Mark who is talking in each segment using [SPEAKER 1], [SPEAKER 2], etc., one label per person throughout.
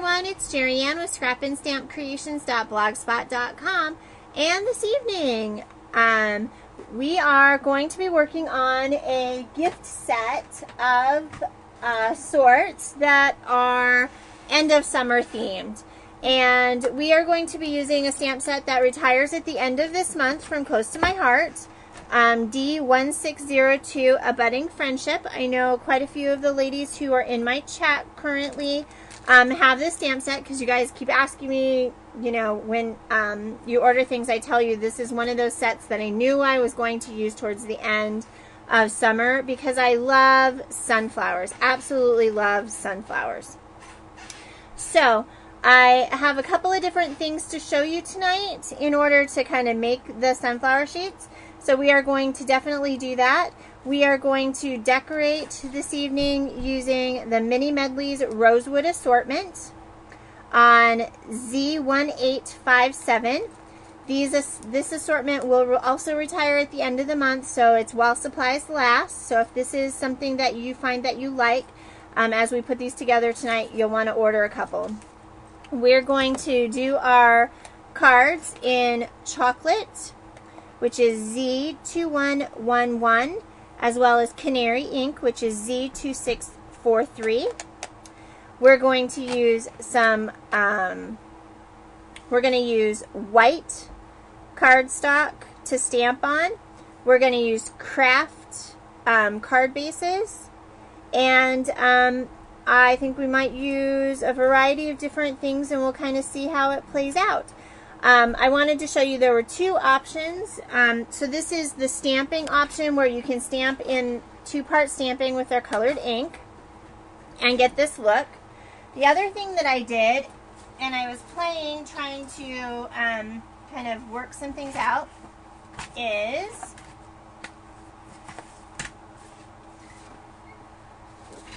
[SPEAKER 1] everyone, it's Jerry Ann with scrapandstampcreations.blogspot.com, and this evening we are going to be working on a gift set of sorts that are end of summer themed, and we are going to be using a stamp set that retires at the end of this month from Close to My Heart. D1602, A Budding Friendship. I know quite a few of the ladies who are in my chat currently have this stamp set because you guys keep asking me, you know, when you order things, I tell you this is one of those sets that I knew I was going to use towards the end of summer because I love sunflowers. Absolutely love sunflowers. So I have a couple of different things to show you tonight in order to kind of make the sunflower sheets. So we are going to definitely do that. We are going to decorate this evening using the Mini Medley's Rosewood assortment on Z1857. This assortment will also retire at the end of the month, so it's while supplies last. So if this is something that you find that you like, as we put these together tonight, you'll want to order a couple. We're going to do our cards in chocolate, which is Z2114, as well as Canary Ink, which is Z2643. We're going to use some, we're going to use white cardstock to stamp on. We're going to use craft card bases, and I think we might use a variety of different things, and we'll kind of see how it plays out. I wanted to show you there were two options. So this is the stamping option where you can stamp in two-part stamping with our colored ink and get this look. The other thing that I did, and I was playing trying to kind of work some things out, is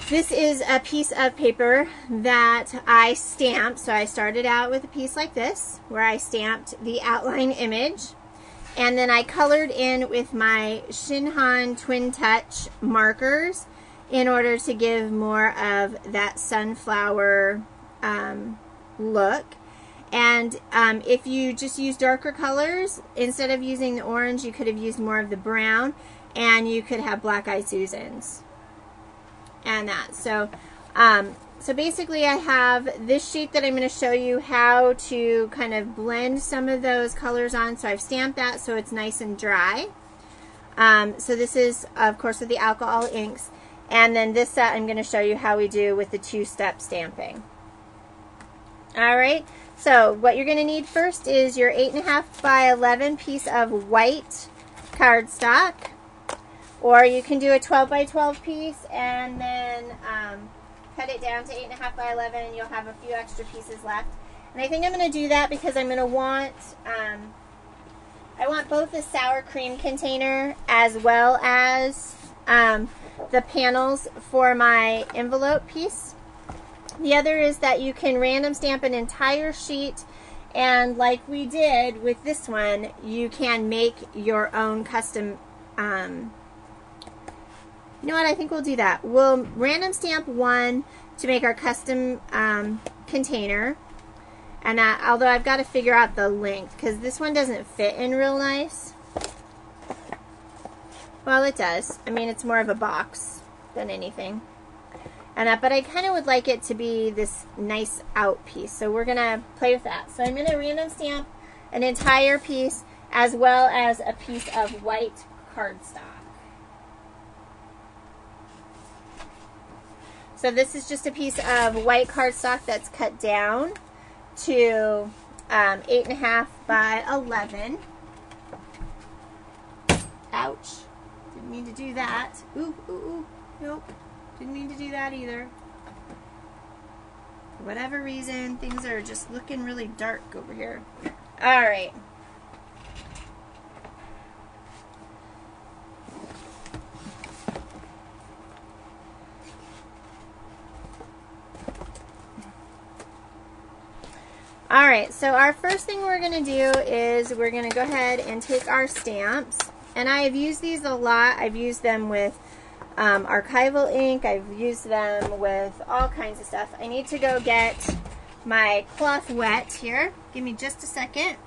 [SPEAKER 1] this is a piece of paper that I stamped. So I started out with a piece like this where I stamped the outline image, and then I colored in with my Shinhan Twin Touch markers in order to give more of that sunflower look. And if you just use darker colors, instead of using the orange, you could have used more of the brown, and you could have Black Eyed Susans and that. So so basically I have this sheet that I'm going to show you how to kind of blend some of those colors on. So I've stamped that so it's nice and dry. So this is, of course, with the alcohol inks. And then this set I'm going to show you how we do with the two-step stamping. Alright, so what you're going to need first is your 8.5 by 11 piece of white cardstock. Or you can do a 12 by 12 piece and then cut it down to 8.5 by 11, and you'll have a few extra pieces left. And I think I'm going to do that because I'm going to want, I want both the sour cream container as well as the panels for my envelope piece. The other is that you can random stamp an entire sheet, and like we did with this one, you can make your own custom. You know what, I think we'll do that. We'll random stamp one to make our custom container. And although I've got to figure out the length, because this one doesn't fit in real nice. Well, it does. I mean, it's more of a box than anything. And but I kind of would like it to be this nice out piece. So we're going to play with that. So I'm going to random stamp an entire piece as well as a piece of white cardstock. So this is just a piece of white cardstock that's cut down to 8.5 by 11. Ouch. Didn't mean to do that. Ooh, ooh, ooh. Nope. Didn't mean to do that either. For whatever reason, things are just looking really dark over here. Alright. Alright, so our first thing we're going to do is we're going to go ahead and take our stamps. And I have used these a lot. I've used them with archival ink. I've used them with all kinds of stuff. I need to go get my cloth wet here. Give me just a second.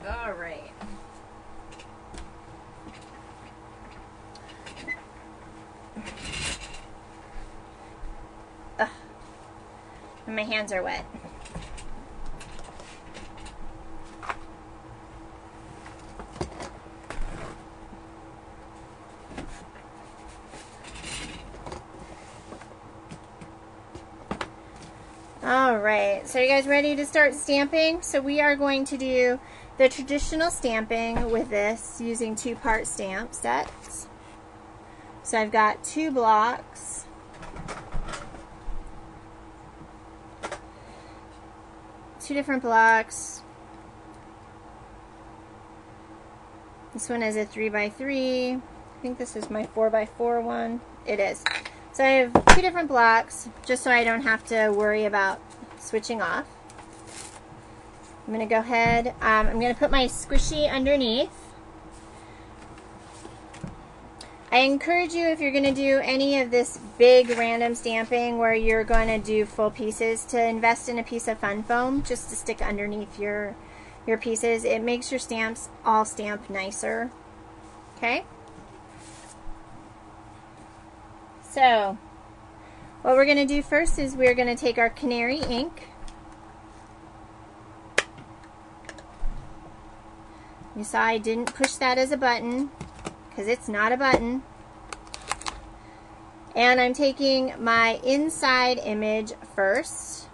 [SPEAKER 1] All right. Ugh. And my hands are wet. All right, so you guys ready to start stamping? So we are going to do the traditional stamping with this using 2-part stamp sets. So I've got 2 blocks. Two different blocks. This one is a 3x3. I think this is my 4x4 one. It is. So I have 2 different blocks just so I don't have to worry about switching off. I'm going to go ahead, I'm going to put my squishy underneath. I encourage you, if you're going to do any of this big random stamping where you're going to do full pieces, to invest in a piece of fun foam just to stick underneath your pieces. It makes your stamps all stamp nicer. Okay? So, what we're going to do first is we're going to take our Canary Ink. You saw I didn't push that as a button because it's not a button. And I'm taking my inside image first.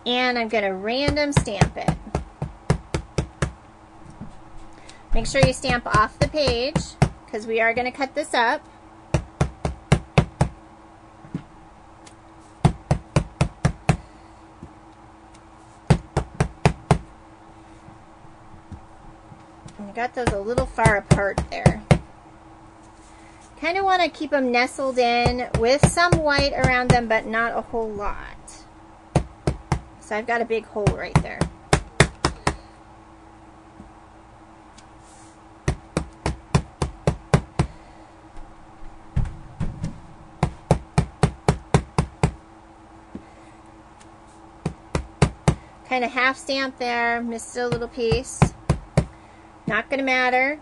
[SPEAKER 1] And I'm going to random stamp it. Make sure you stamp off the page because we are going to cut this up. I got those a little far apart there. Kind of want to keep them nestled in with some white around them, but not a whole lot. So I've got a big hole right there. Kind of half stamp there, missed a little piece. Not going to matter.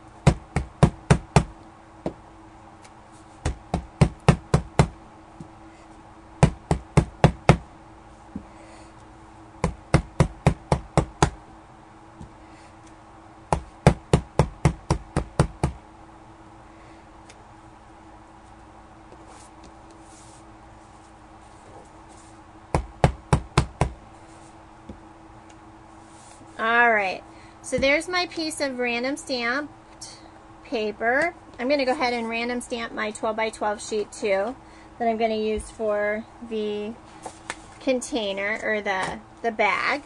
[SPEAKER 1] All right. So there's my piece of random stamped paper. I'm going to go ahead and random stamp my 12x12 sheet too that I'm going to use for the container or the bag.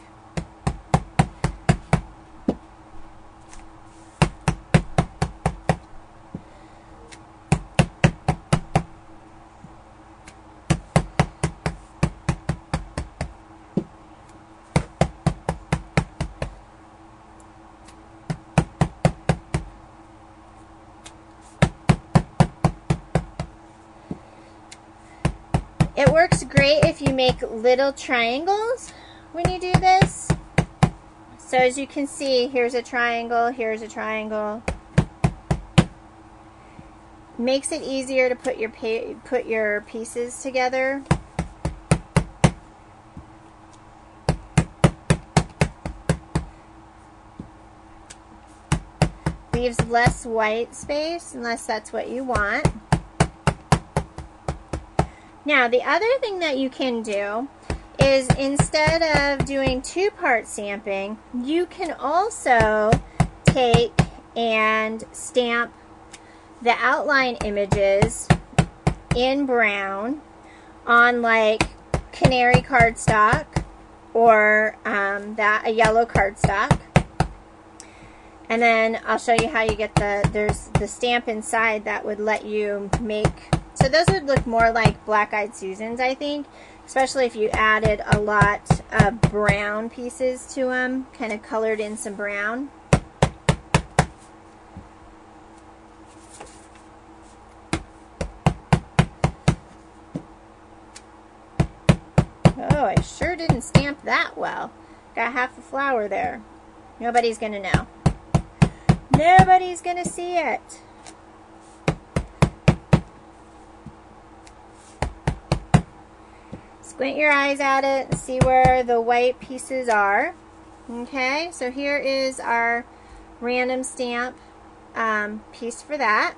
[SPEAKER 1] It works great if you make little triangles when you do this. So as you can see, here's a triangle, here's a triangle. Makes it easier to put your pieces together. Leaves less white space unless that's what you want. Now, the other thing that you can do is instead of doing 2-part stamping, you can also take and stamp the outline images in brown on like canary cardstock or a yellow cardstock. And then I'll show you how you get there's the stamp inside that would let you make, so those would look more like Black Eyed Susans, I think, especially if you added a lot of brown pieces to them, kind of colored in some brown. Oh, I sure didn't stamp that well. Got half the flower there. Nobody's gonna know. Nobody's gonna see it. Squint your eyes at it and see where the white pieces are. Okay, so here is our random stamp piece for that.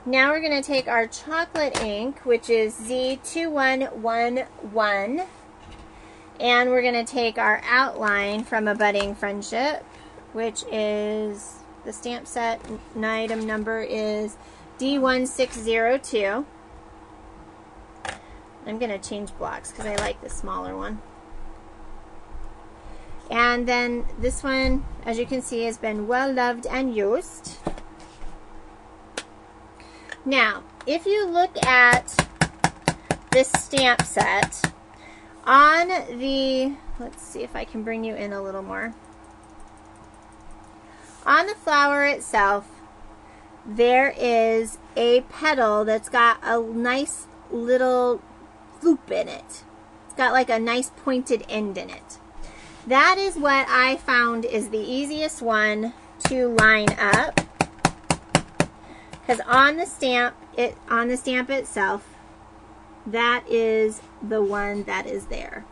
[SPEAKER 1] Now we're going to take our chocolate ink, which is Z2114, and we're going to take our outline from A Budding Friendship, which is, the stamp set item number is D1602. I'm going to change blocks because I like the smaller one. And then this one, as you can see, has been well loved and used. Now, if you look at this stamp set, on the, let's see if I can bring you in a little more. On the flower itself, there is a petal that's got a nice little loop in it. It's got like a nice pointed end in it. That is what I found is the easiest one to line up. Because on the stamp itself, that is the one that is there.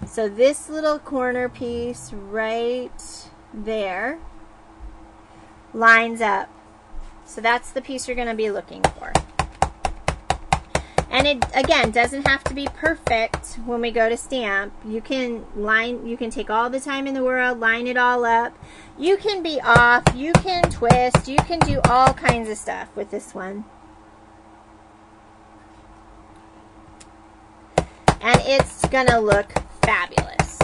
[SPEAKER 1] So this little corner piece right there lines up. So that's the piece you're going to be looking for. And it, again, doesn't have to be perfect when we go to stamp. You can take all the time in the world, line it all up. You can be off, you can twist, you can do all kinds of stuff with this one. And it's gonna look fabulous.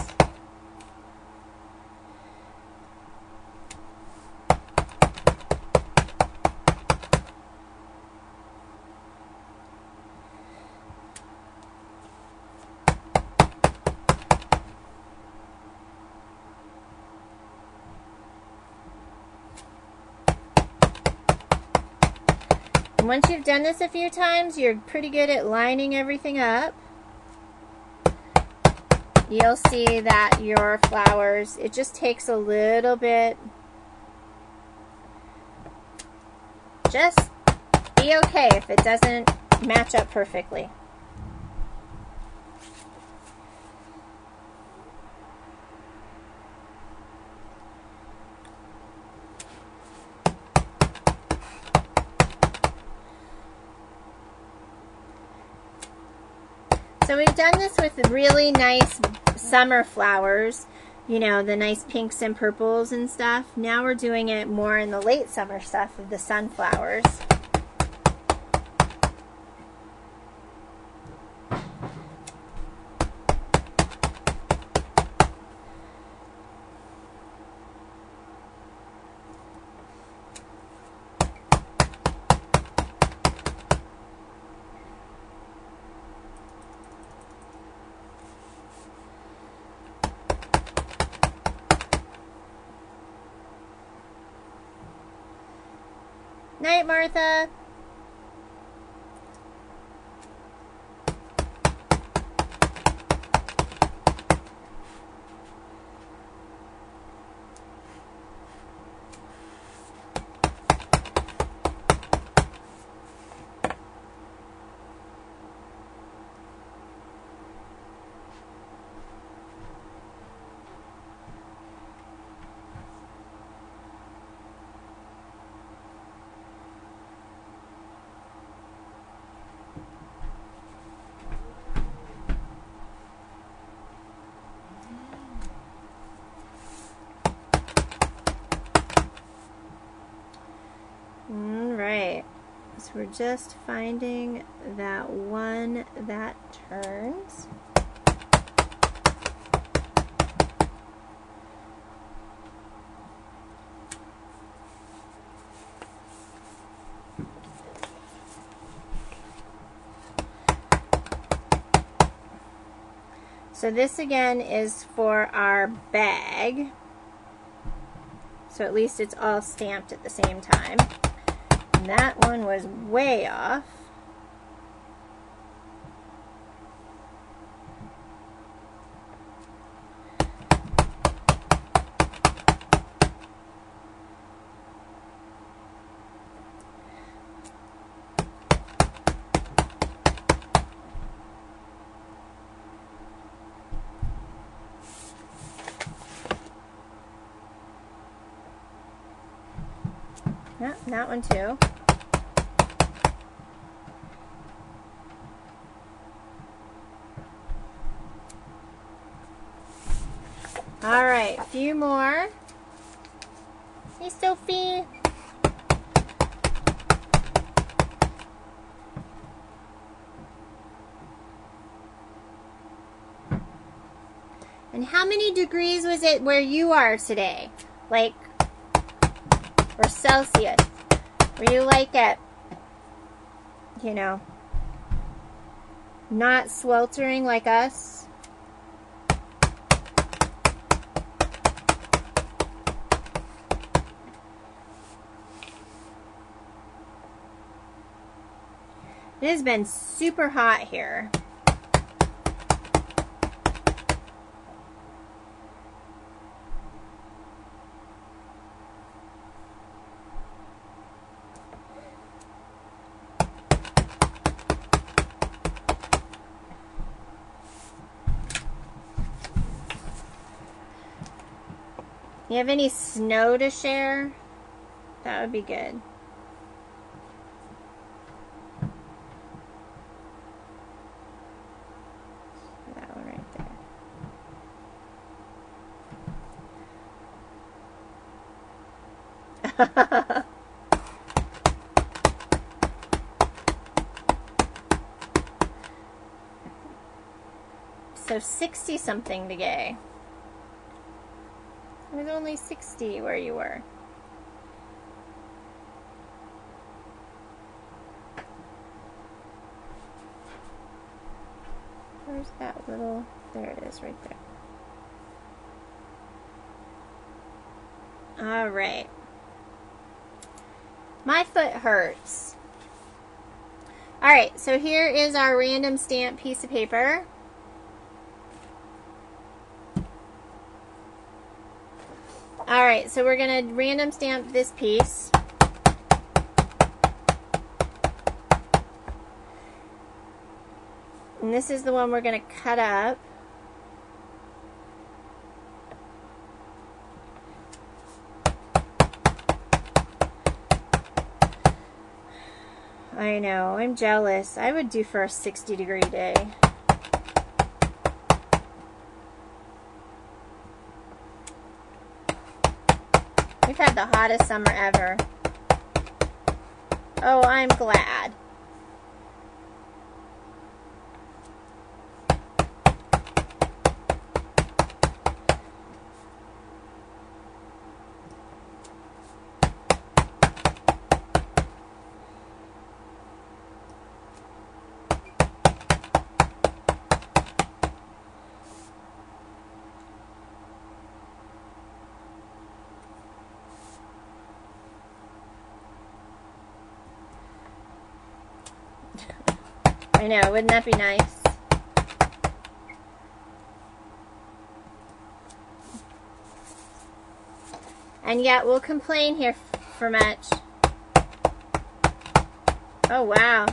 [SPEAKER 1] Once you've done this a few times, you're pretty good at lining everything up. You'll see that your flowers, it just takes a little bit. Just be okay if it doesn't match up perfectly. So we've done this with really nice summer flowers, you know, the nice pinks and purples and stuff. Now we're doing it more in the late summer stuff of the sunflowers. Night, Martha. we're just finding that one that turns. So this again is for our bag. So at least it's all stamped at the same time. And that one was way off. Yeah, that one too. All right, a few more. Hey, Sophie. And how many degrees was it where you are today? Like, or Celsius? Were you like at, you know, not sweltering like us? It has been super hot here. You have any snow to share? That would be good. That one right there. So 60 something today. It was only 60 where you were. Where's that little, there it is right there. All right. My foot hurts. All right, so here is our random stamp piece of paper. Alright, so we're going to random stamp this piece. And this is the one we're going to cut up. I know, I'm jealous. I would do for a 60-degree day. We've had the hottest summer ever. Oh, I'm glad. I know, wouldn't that be nice? And yet we'll complain here for much. Oh, wow.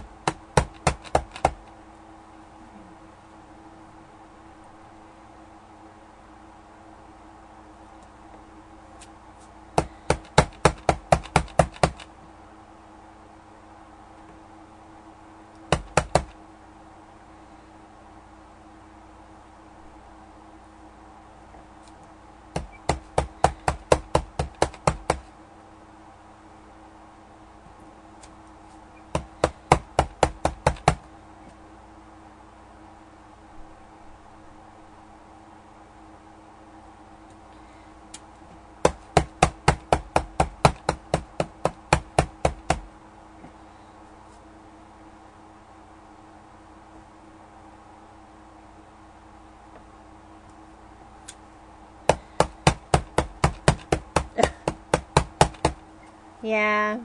[SPEAKER 1] Yeah.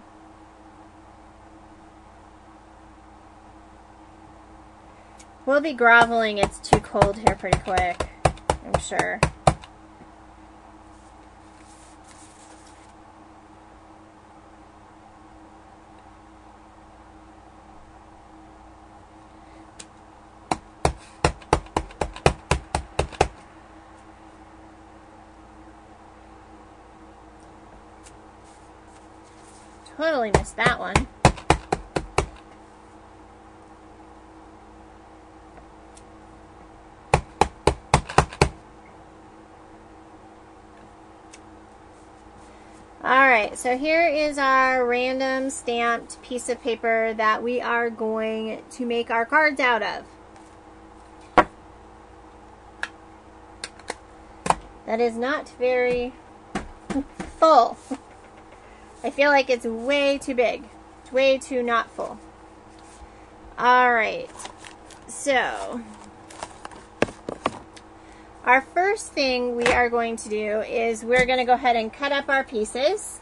[SPEAKER 1] We'll be groveling. It's too cold here pretty quick, I'm sure. Totally missed that one. Alright, so here is our random stamped piece of paper that we are going to make our cards out of. That is not very full. I feel like it's way too big. It's way too not full. Alright, so our first thing we are going to do is we're going to go ahead and cut up our pieces.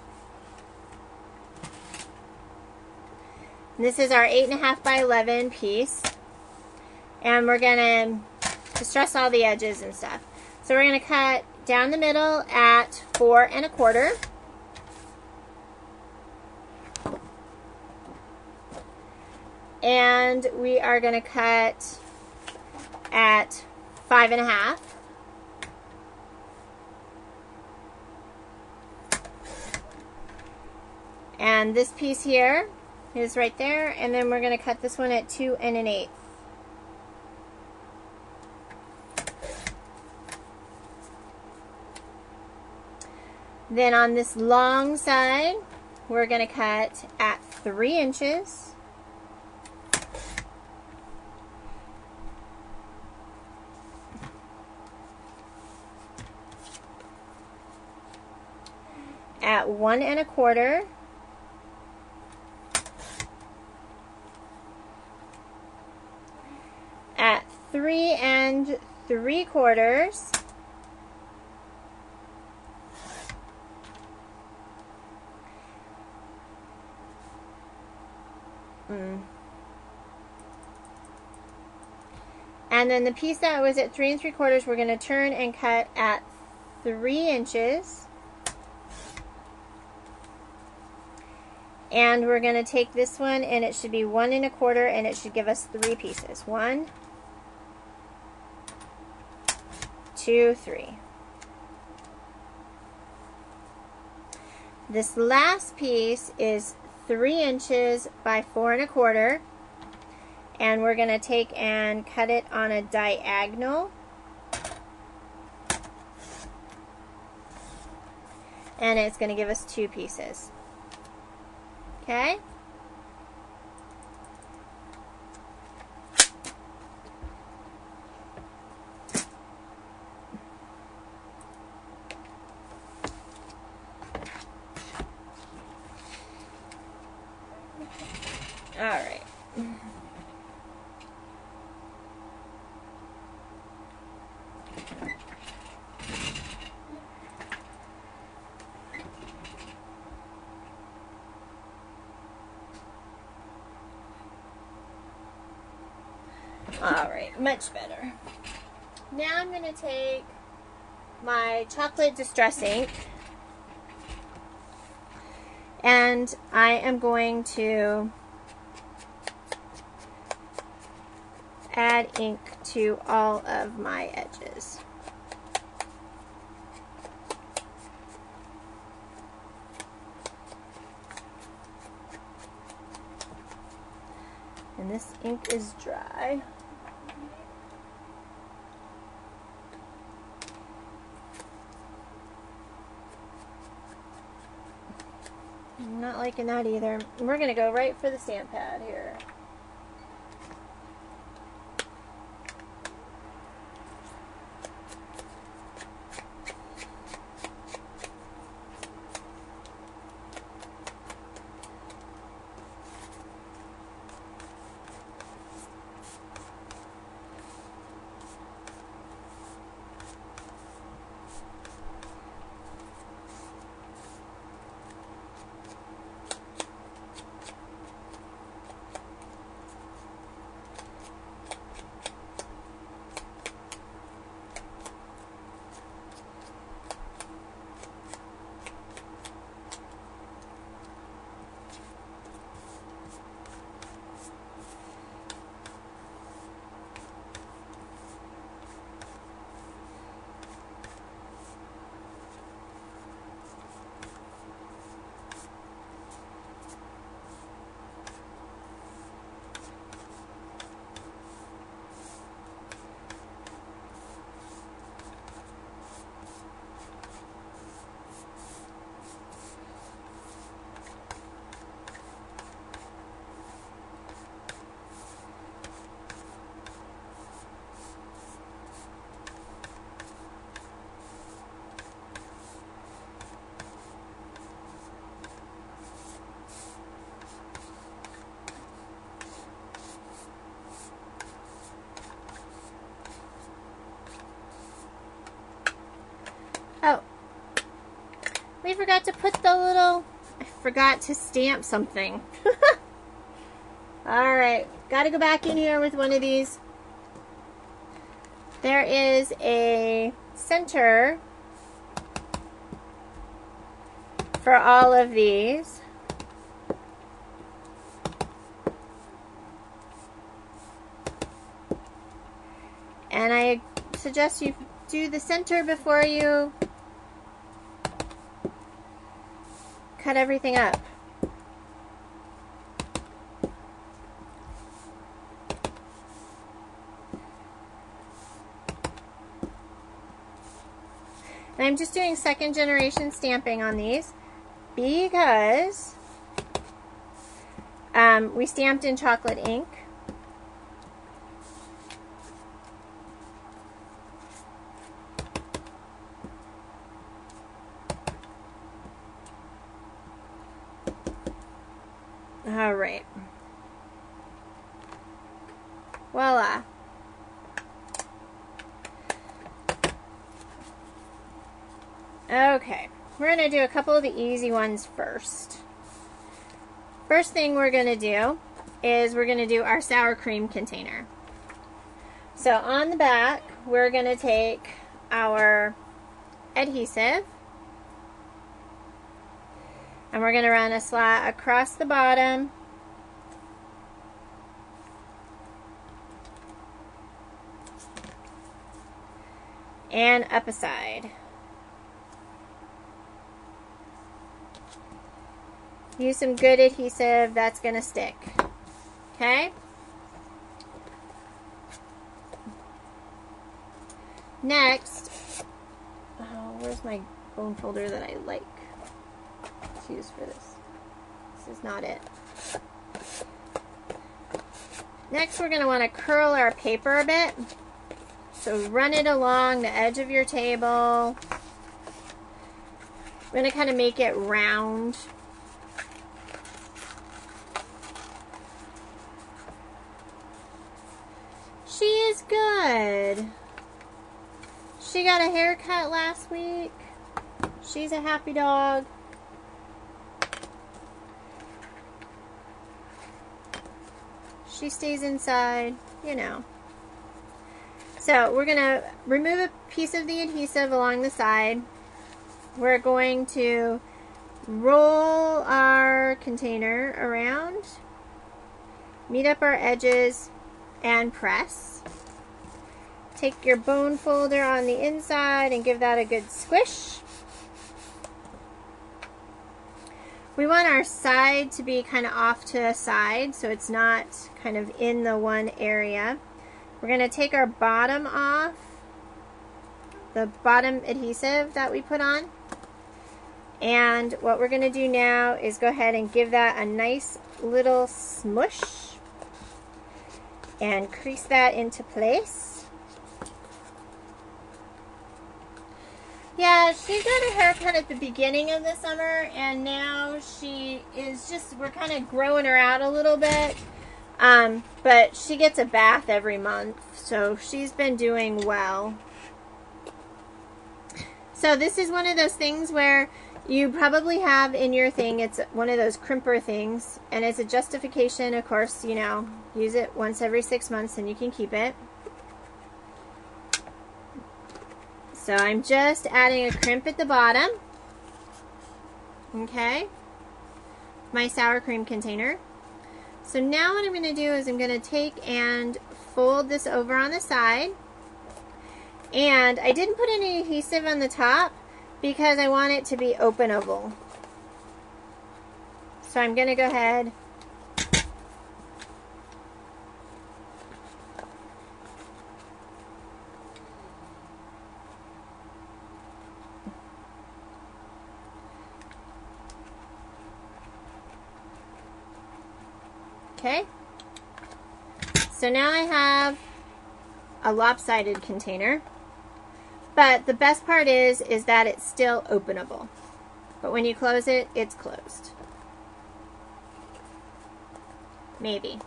[SPEAKER 1] This is our 8.5 by 11 piece. And we're going to distress all the edges and stuff. So we're going to cut down the middle at 4 1/4. And we are going to cut at 5 1/2. And this piece here is right there, and then we're going to cut this one at 2 1/8. Then on this long side, we're going to cut at 3 inches. At 1 1/4. At 3 3/4. And then the piece that was at 3 3/4, we're going to turn and cut at 3 inches. And we're going to take this one, and it should be 1 1/4, and it should give us 3 pieces. 1, 2, 3. This last piece is 3 inches by 4 1/4, and we're going to take and cut it on a diagonal. And it's going to give us 2 pieces. Okay? All right. Alright, much better. Now I'm going to take my chocolate distress ink, and I am going to add ink to all of my edges. And this ink is dry. I'm not liking that either. We're going to go right for the stamp pad here. Oh, we forgot to put the little, I forgot to stamp something. Alright, gotta go back in here with one of these. There is a center for all of these. And I suggest you do the center before you cut everything up. And I'm just doing second generation stamping on these because we stamped in chocolate ink. All right. Voila. Okay, we're going to do a couple of the easy ones first. First thing we're going to do is we're going to do our sour cream container. So on the back, we're going to take our adhesive and we're going to run a slat across the bottom and up a side. Use some good adhesive that's going to stick. Okay? Next, where's my bone folder that I like to use for this? This is not it. Next, we're going to want to curl our paper a bit. So run it along the edge of your table. We're going to kind of make it round. She is good. She got a haircut last week. She's a happy dog. She stays inside, you know. So we're going to remove a piece of the adhesive along the side. We're going to roll our container around, meet up our edges, and press. Take your bone folder on the inside and give that a good squish. We want our side to be kind of off to the side so it's not kind of in the one area. We're going to take our bottom off, the bottom adhesive that we put on. And what we're going to do now is go ahead and give that a nice little smush and crease that into place. Yeah, she got a haircut at the beginning of the summer and now she is just, we're kind of growing her out a little bit. But she gets a bath every month, so she's been doing well. So this is one of those things where you probably have in your thing, it's one of those crimper things, and it's a justification, of course, you know, use it once every 6 months and you can keep it. So I'm just adding a crimp at the bottom, okay, my sour cream container. So now what I'm going to do is I'm going to take and fold this over on the side, and I didn't put any adhesive on the top because I want it to be openable. So I'm going to go ahead okay. So now I have a lopsided container. But the best part is that it's still openable. But when you close it, it's closed. Maybe.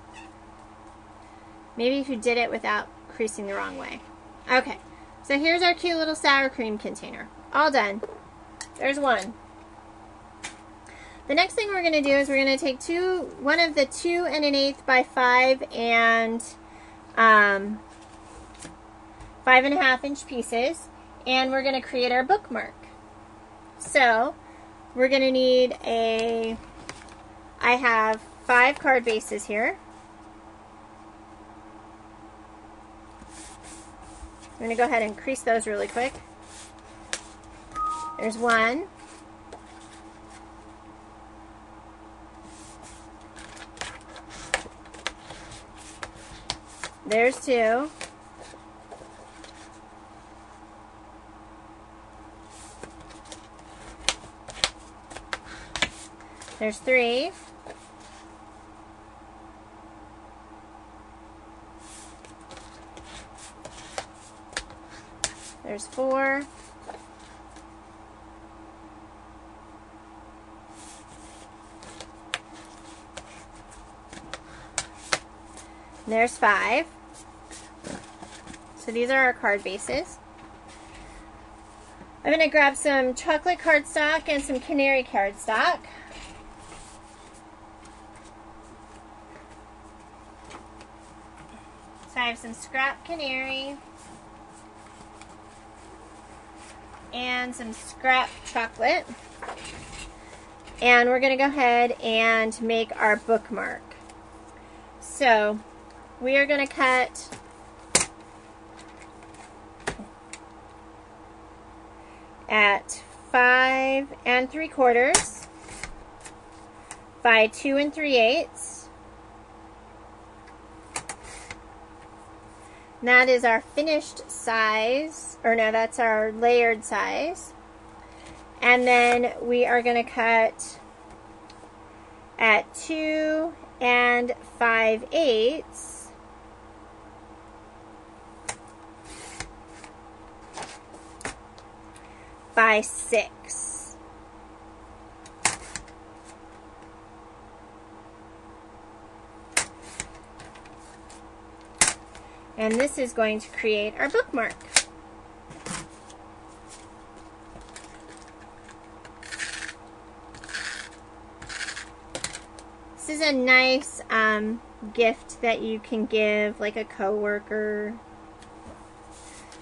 [SPEAKER 1] Maybe if you did it without creasing the wrong way. Okay, so here's our cute little sour cream container. All done. There's one. The next thing we're going to do is we're going to take one of the 2 1/8 by 5 and 5.5 inch pieces, and we're going to create our bookmark. So we're going to need I have 5 card bases here. I'm going to go ahead and crease those really quick. There's one. There's 2. There's 3. There's 4. There's 5. So these are our card bases. I'm going to grab some chocolate cardstock and some canary cardstock. So I have some scrap canary and some scrap chocolate. And we're going to go ahead and make our bookmark. So we are going to cut at 5 3/4 by 2 3/8. And that is our finished size, or no, that's our layered size. And then we are going to cut at 2 5/8 by 6. And this is going to create our bookmark. This is a nice gift that you can give like a coworker,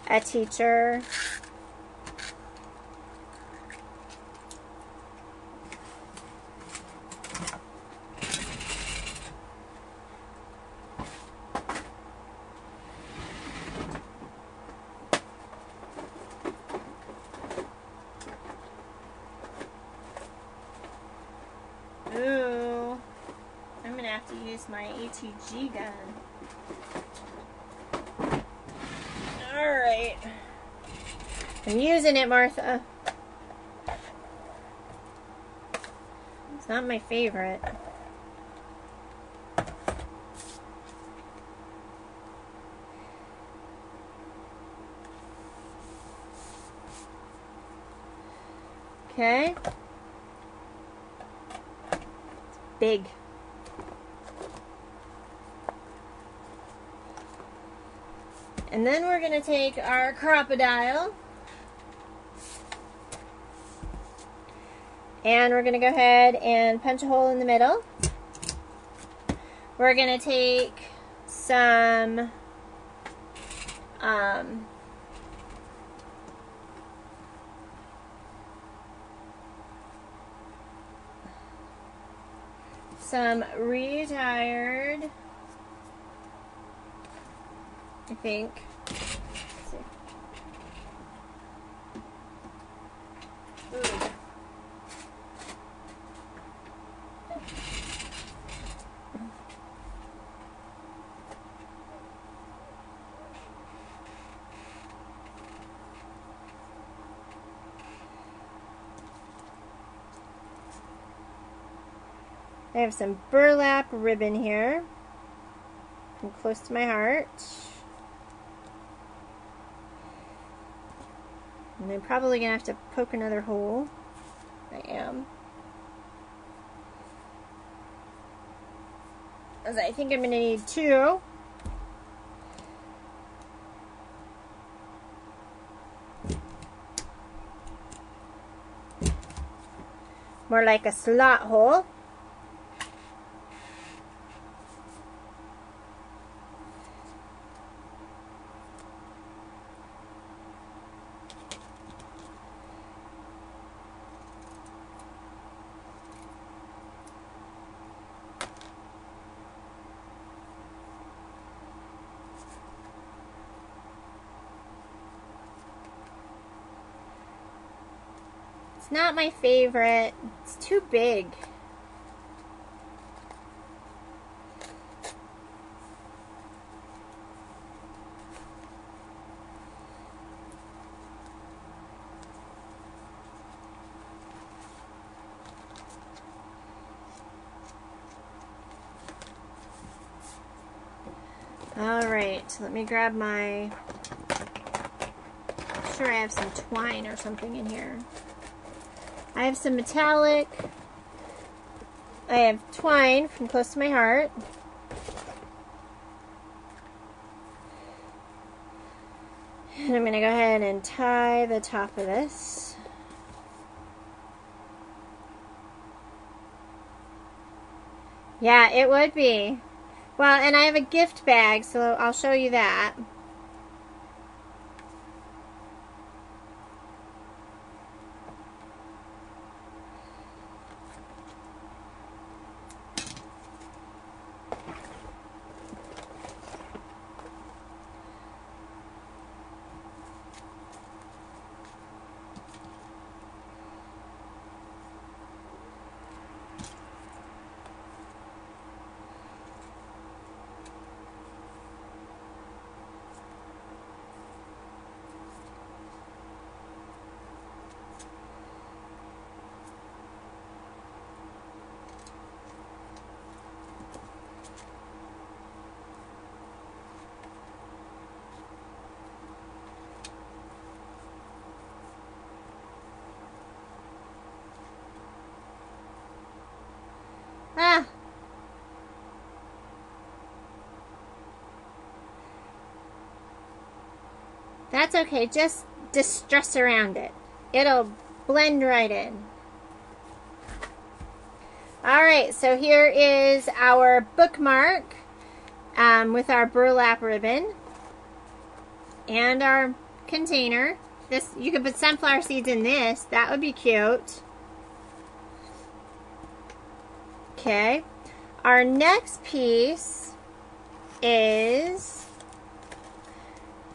[SPEAKER 1] a teacher. Ooh, I'm going to have to use my ATG gun. Alright. I'm using it, Martha. It's not my favorite. Okay. Big. And then we're going to take our crocodile and we're going to go ahead and punch a hole in the middle. We're going to take some retired, I think. Let's see. Ooh. I have some burlap ribbon here. I'm close to my heart. And I'm probably going to have to poke another hole. I am. As I think I'm going to need 2. more like a slot hole. It's not my favorite. It's too big. All right, let me grab my, I'm sure I have some twine or something in here. I have some metallic. I have twine from Close to My Heart. And I'm going to go ahead and tie the top of this. Yeah, it would be. Well, and I have a gift bag, so I'll show you that. Ah! That's okay, just distress around it. It'll blend right in. Alright, so here is our bookmark with our burlap ribbon and our container. This, you could put sunflower seeds in this. That would be cute. Okay. Our next piece is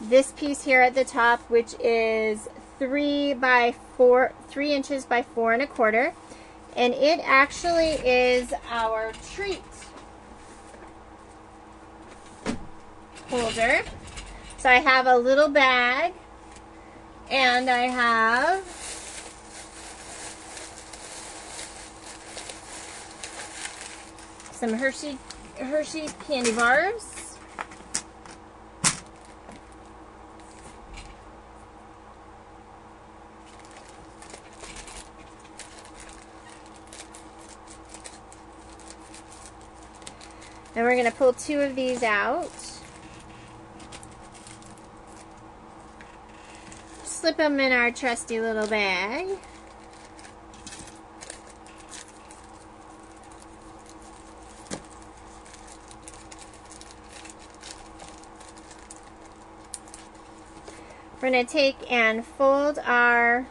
[SPEAKER 1] this piece here at the top, which is 3 inches by 4 1/4, and it actually is our treat holder. So I have a little bag, and I have some Hershey's candy bars. And we're going to pull 2 of these out. Slip them in our trusty little bag. We're going to take and fold our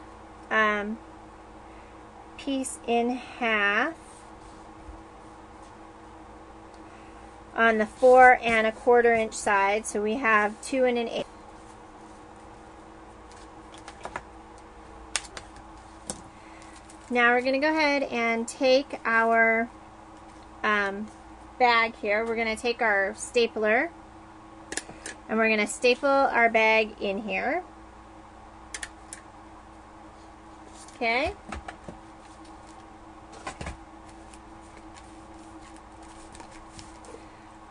[SPEAKER 1] piece in half on the 4 1/4 inch side, so we have 2 1/8. Now we're going to go ahead and take our bag here. We're going to take our stapler and we're going to staple our bag in here. Okay.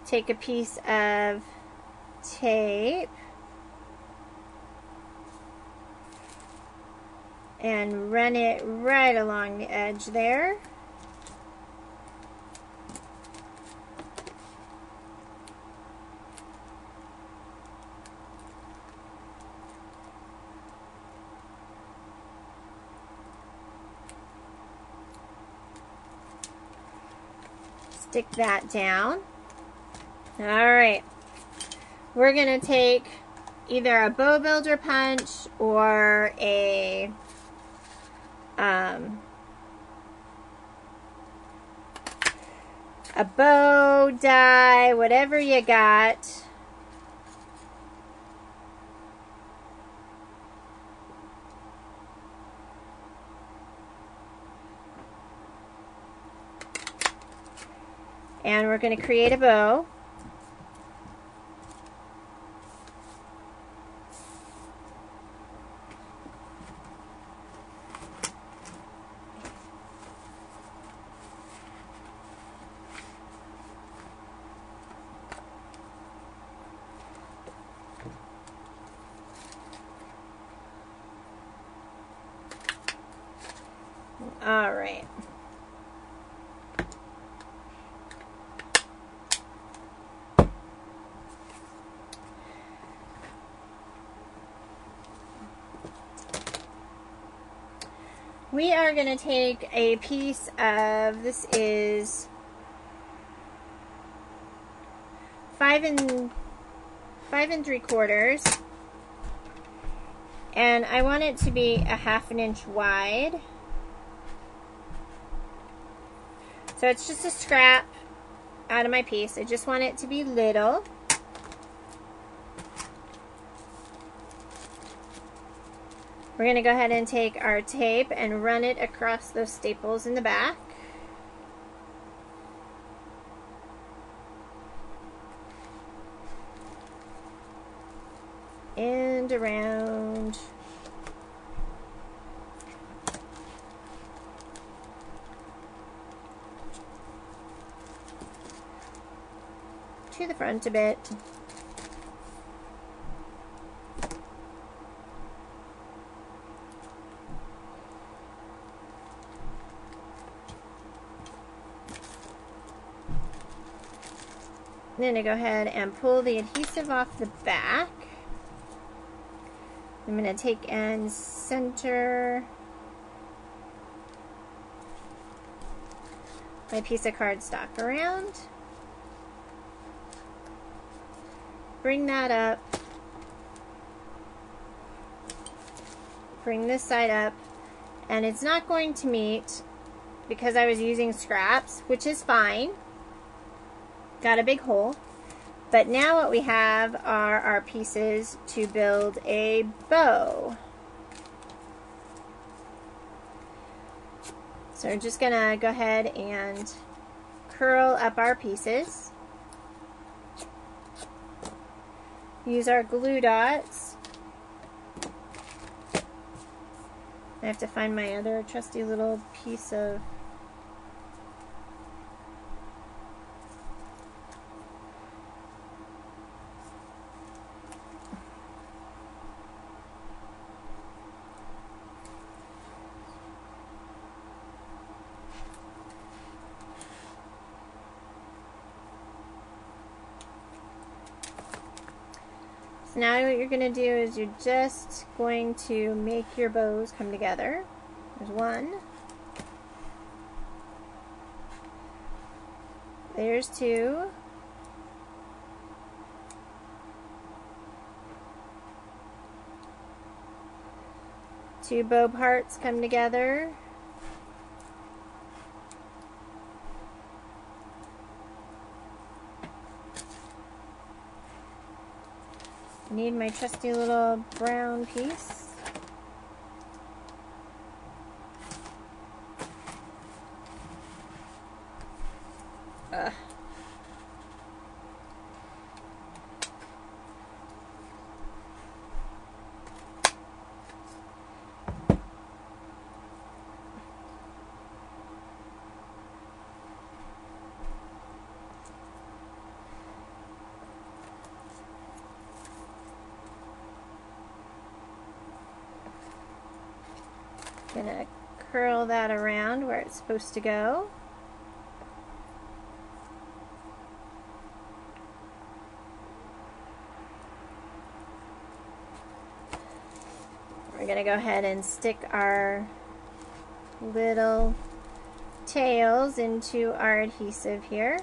[SPEAKER 1] Take a piece of tape and run it right along the edge there. stick that down. All right. We're going to take either a bow builder punch or a bow die, whatever you got. And we're going to create a bow. All right. We are going to take a piece of, this is 5 3/4, and I want it to be a 1/2 inch wide. So it's just a scrap out of my piece. I just want it to be little. We're going to go ahead and take our tape and run it across those staples in the back. And around. To the front a bit. Then I go ahead and pull the adhesive off the back. I'm going to take and center my piece of cardstock around. Bring that up. Bring this side up. And it's not going to meet because I was using scraps, which is fine. Got a big hole. But now what we have are our pieces to build a bow. So we're just gonna go ahead and curl up our pieces. Use our glue dots. I have to find my other trusty little piece of now what you're going to do is you're just going to make your bows come together. There's one. There's two. Two bow parts come together. Need my trusty little brown piece. Ugh. Gonna curl that around where it's supposed to go. We're gonna go ahead and stick our little tails into our adhesive here.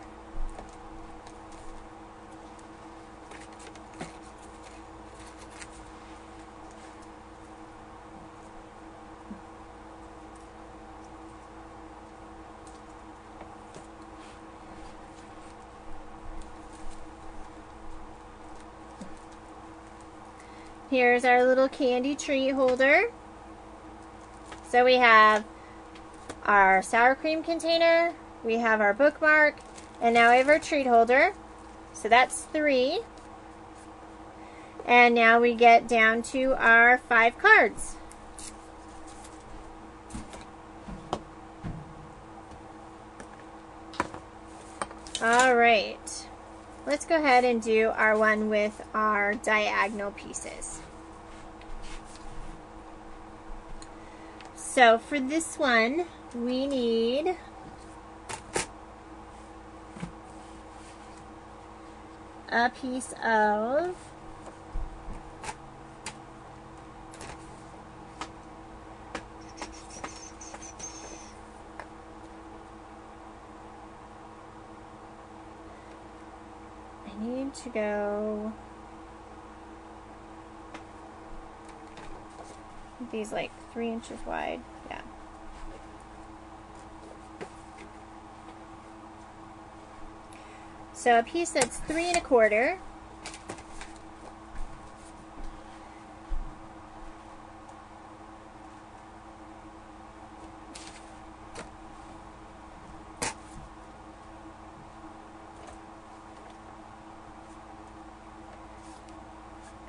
[SPEAKER 1] Here's our little candy tree holder. So we have our sour cream container, we have our bookmark, and now we have our treat holder. So that's 3. And now we get down to our 5 cards. All right, let's go ahead and do our one with our diagonal pieces. So for this one, we need a piece of I need to go these like 3 inches wide. Yeah. So a piece that's 3 1/4.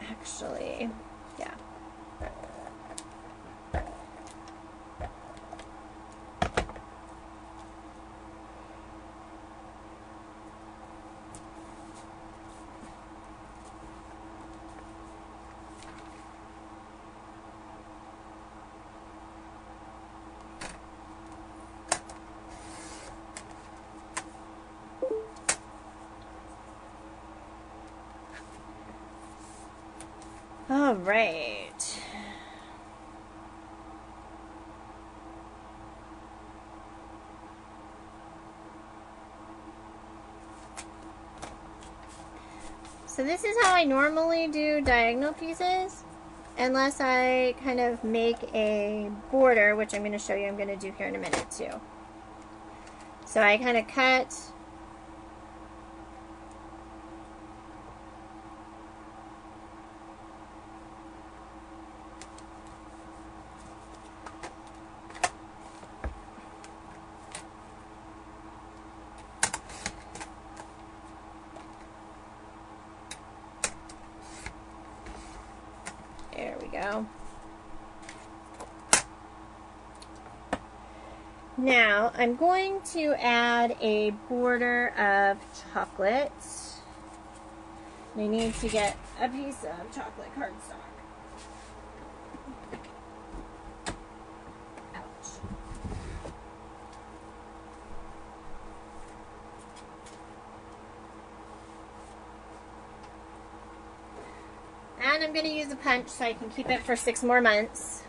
[SPEAKER 1] Actually, yeah. All right. So this is how I normally do diagonal pieces, unless I kind of make a border, which I'm going to show you I'm going to do here in a minute too. So I kind of cut there we go. Now I'm going to add a border of chocolate. I need to get a piece of chocolate cardstock. Ouch. And I'm going to use a punch so I can keep it for 6 more months.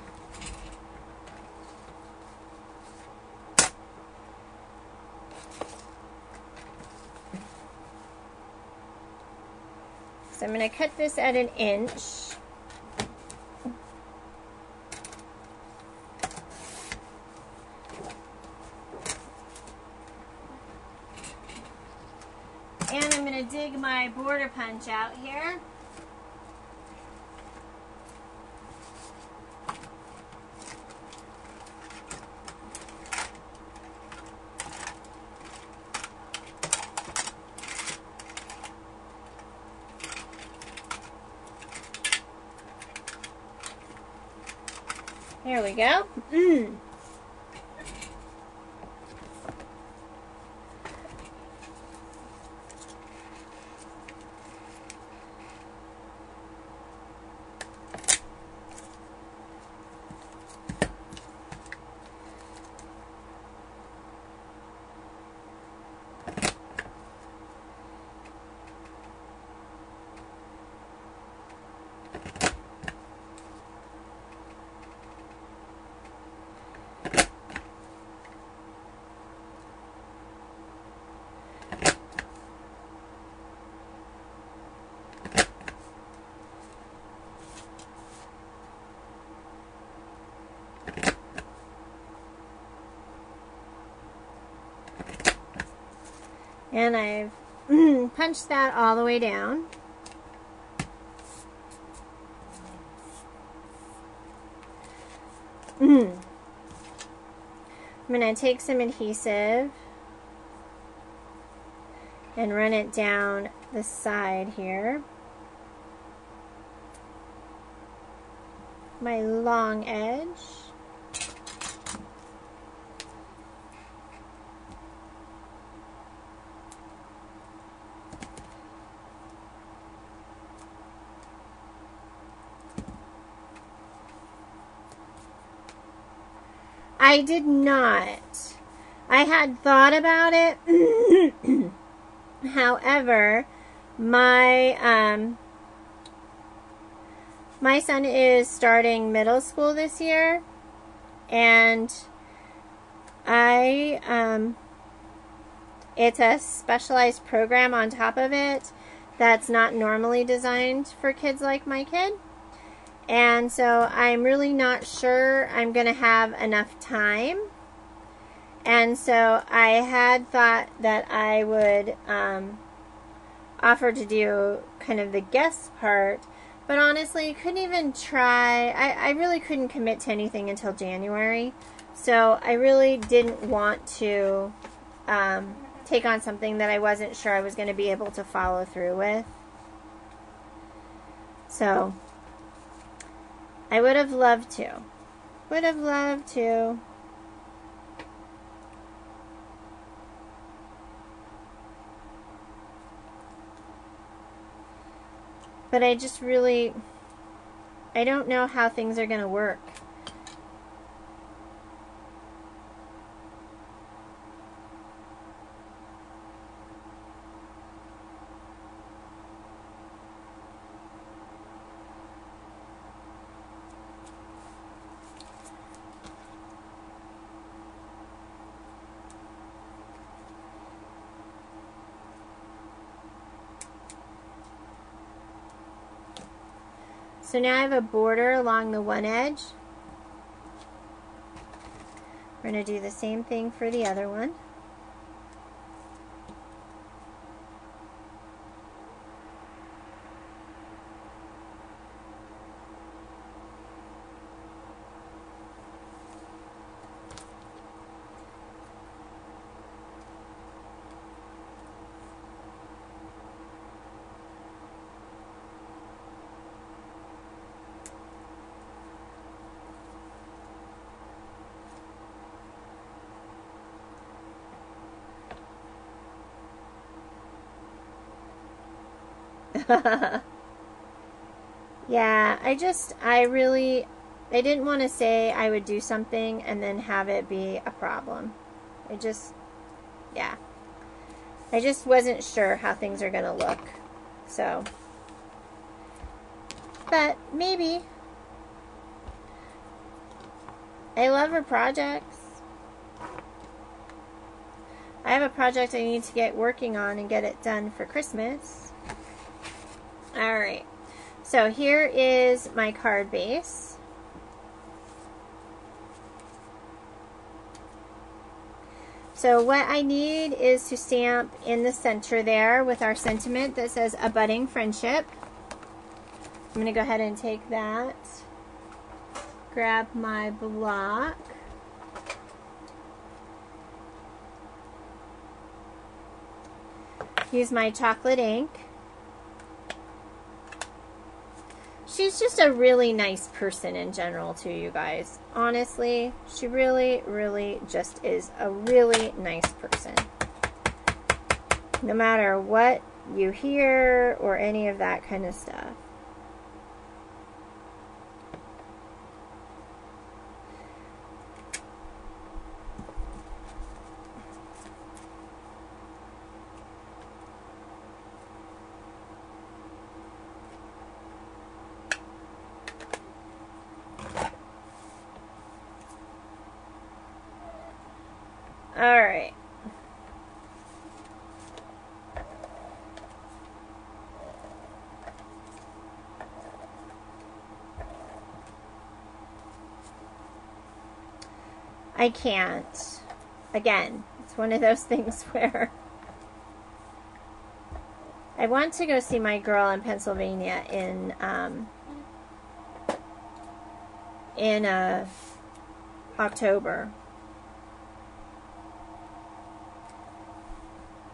[SPEAKER 1] So I'm going to cut this at 1 inch. And I'm going to dig my border punch out here. There we go. And I've punched that all the way down. I'm going to take some adhesive and run it down the side here. My long edge. I did not. I had thought about it. However, my son is starting middle school this year, and it's a specialized program on top of it that's not normally designed for kids like my kid. And so I'm really not sure I'm going to have enough time. And so I had thought that I would offer to do kind of the guest part. But honestly, couldn't even try. I really couldn't commit to anything until January. So I really didn't want to take on something that I wasn't sure I was going to be able to follow through with. So I would have loved to. Would have loved to. But I just really, I don't know how things are going to work. So now I have a border along the one edge. We're going to do the same thing for the other one. Yeah, I didn't want to say I would do something and then have it be a problem. I just wasn't sure how things are going to look. So, but maybe. I love her projects. I have a project I need to get working on and get it done for Christmas. Alright, so here is my card base. So what I need is to stamp in the center there with our sentiment that says a budding friendship. I'm going to go ahead and take that, grab my block, use my chocolate ink. She's just a really nice person in general too, you guys. Honestly, she really, really just is a really nice person. No matter what you hear or any of that kind of stuff. All right. I can't. Again, it's one of those things where I want to go see my girl in Pennsylvania in October.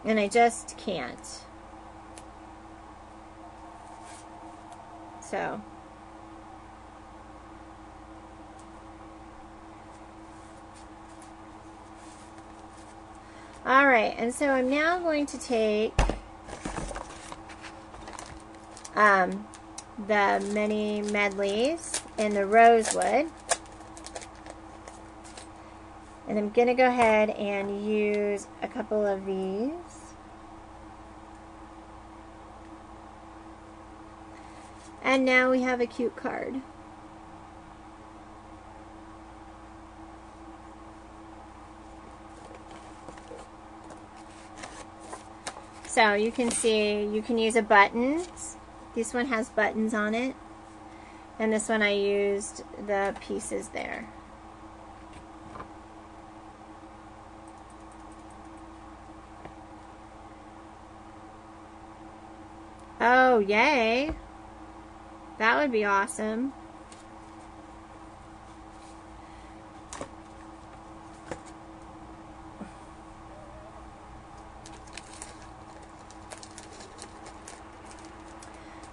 [SPEAKER 1] And I just can't. So. Alright, and so I'm now going to take the mini Medleys in the Rosewood. And I'm going to go ahead and use a couple of these. And now we have a cute card. So you can see, you can use a buttons. This one has buttons on it. And this one I used the pieces there. Oh, yay. That would be awesome.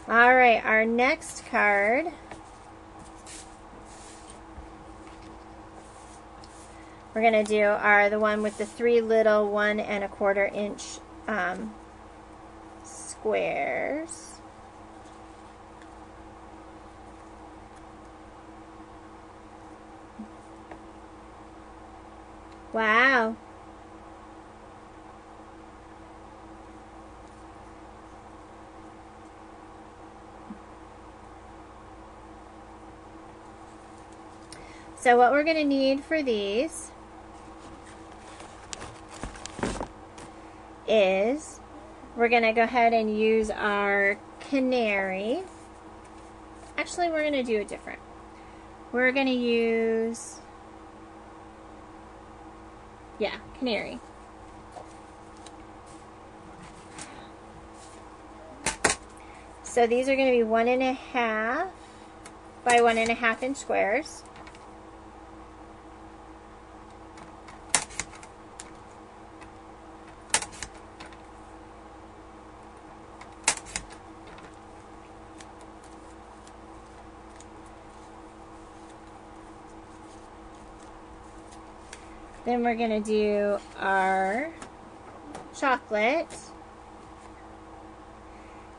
[SPEAKER 1] All right, our next card we're going to do are the one with the 3 little 1 1/4 inch squares. Wow. So what we're going to need for these is we're going to go ahead and use our canary. Actually, we're going to do it different. We're going to use, yeah, canary. So these are going to be 1 1/2 by 1 1/2 inch squares. Then we're going to do our chocolate.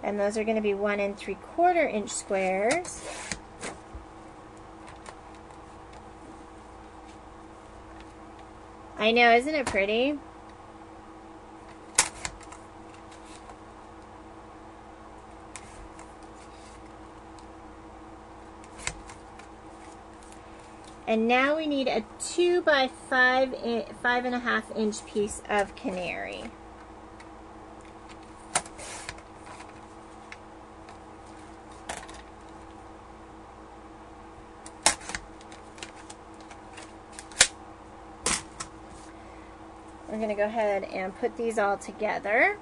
[SPEAKER 1] And those are going to be 1 3/4 inch squares. I know, isn't it pretty? And now we need a 2 by 5 1/2 inch piece of canary. We're going to go ahead and put these all together.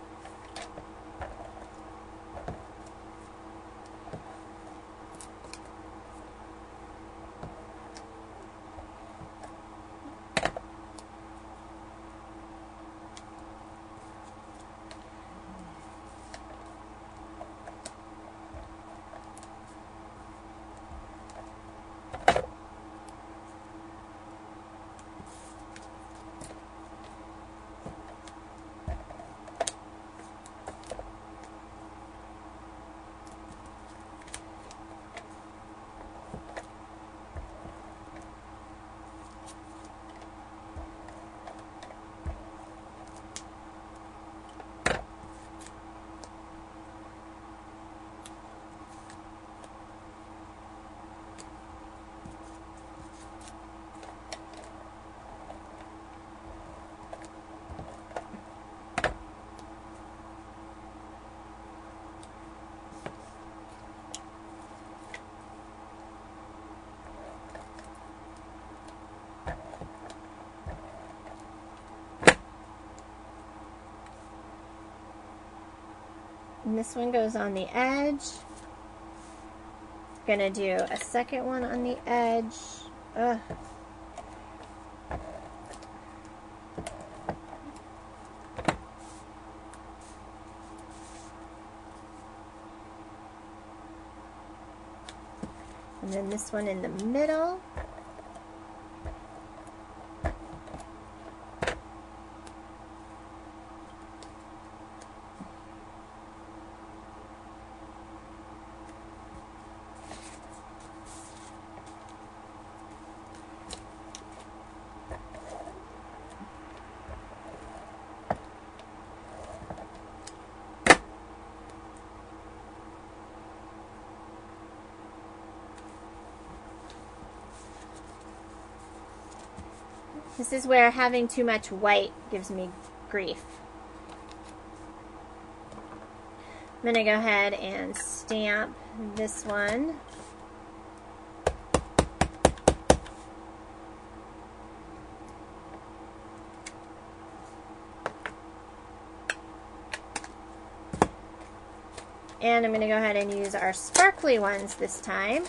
[SPEAKER 1] And this one goes on the edge. Gonna do a second one on the edge. Ugh. And then this one in the middle. This is where having too much white gives me grief. I'm going to go ahead and stamp this one. And I'm going to go ahead and use our sparkly ones this time.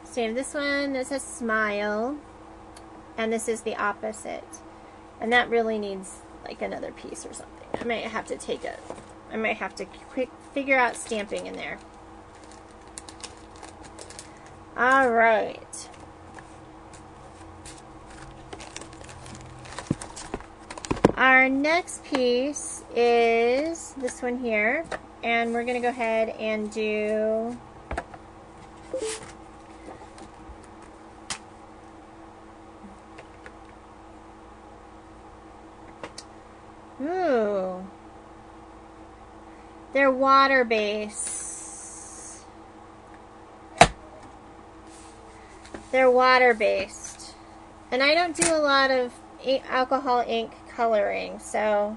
[SPEAKER 1] Same this one, this is smile, and this is the opposite. And that really needs like another piece or something. I might have to take it. I might have to figure out stamping in there. All right. Our next piece is this one here, and we're going to go ahead and do they're water-based. They're water-based. And I don't do a lot of alcohol ink coloring, so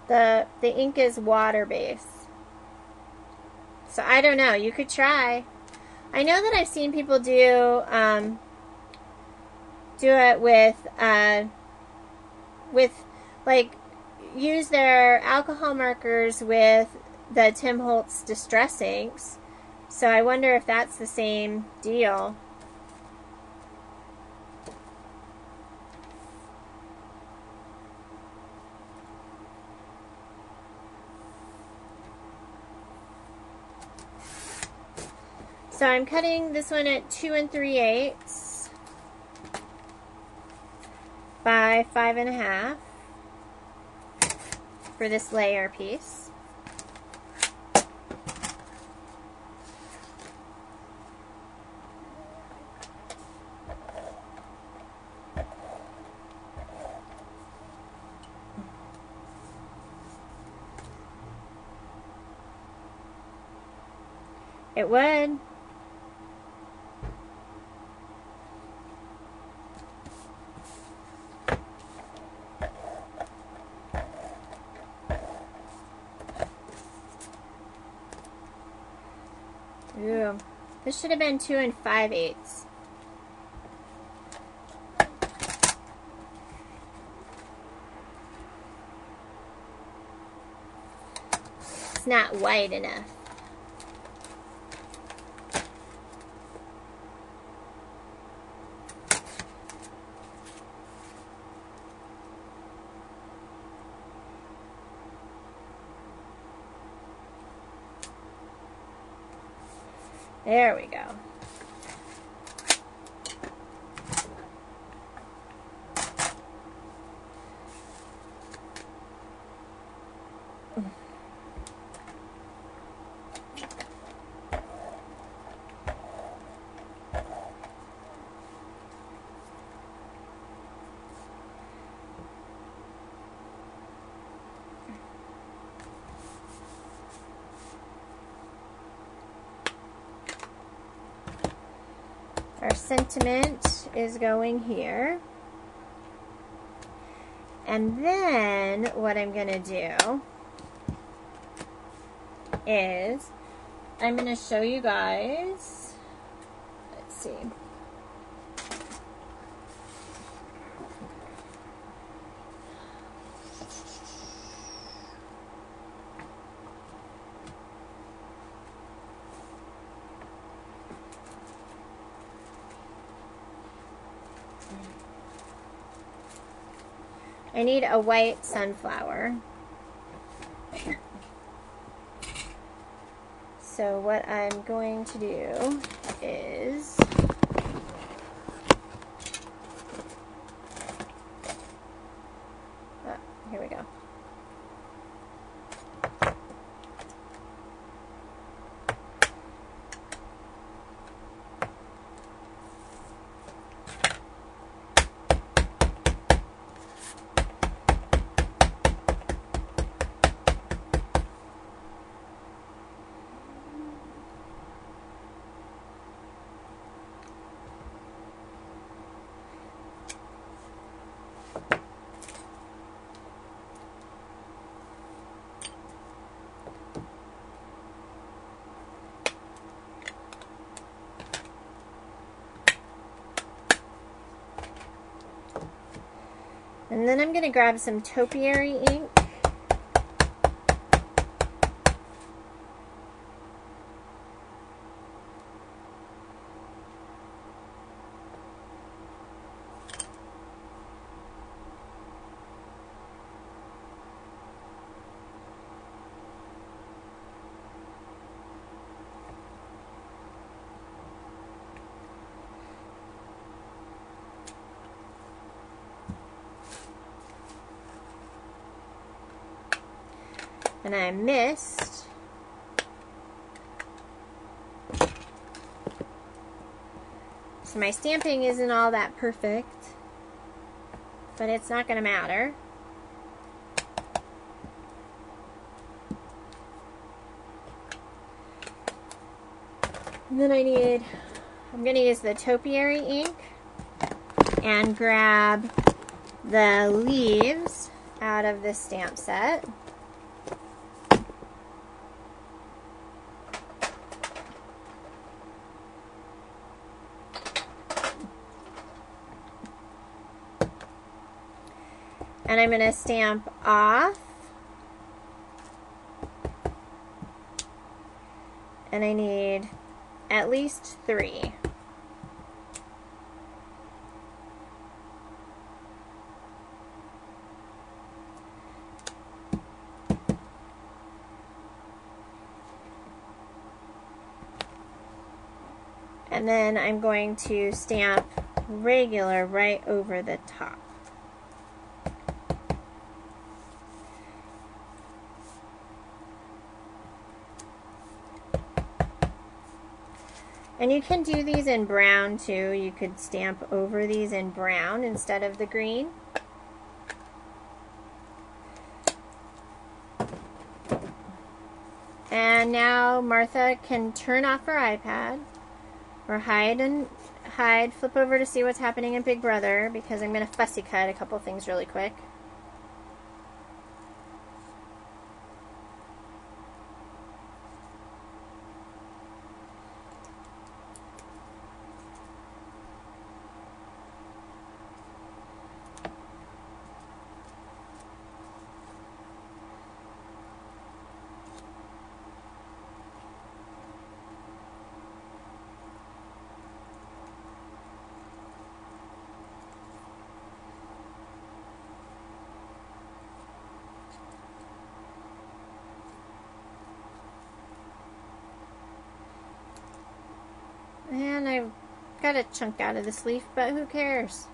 [SPEAKER 1] the ink is water-based. So I don't know. You could try. I know that I've seen people do it with like use their alcohol markers with the Tim Holtz Distress inks. So I wonder if that's the same deal. So I'm cutting this one at 2 3/8 by 5 1/2 for this layer piece. It would. Ooh, this should have been 2 5/8. It's not wide enough. There we go. Our sentiment is going here. And then what I'm going to do is I'm going to show you guys, let's see. I need a white sunflower. So what I'm going to do is here we go. And then I'm going to grab some topiary ink. And I missed so my stamping isn't all that perfect, but it's not going to matter. And then I'm going to use the topiary ink and grab the leaves out of this stamp set. And I'm going to stamp off, and I need at least 3. And then I'm going to stamp regular right over the top. And you can do these in brown too. You could stamp over these in brown instead of the green. And now Martha can turn off her iPad or hide, flip over to see what's happening in Big Brother, because I'm going to fussy cut a couple things really quick. And I've got a chunk out of this leaf, but who cares?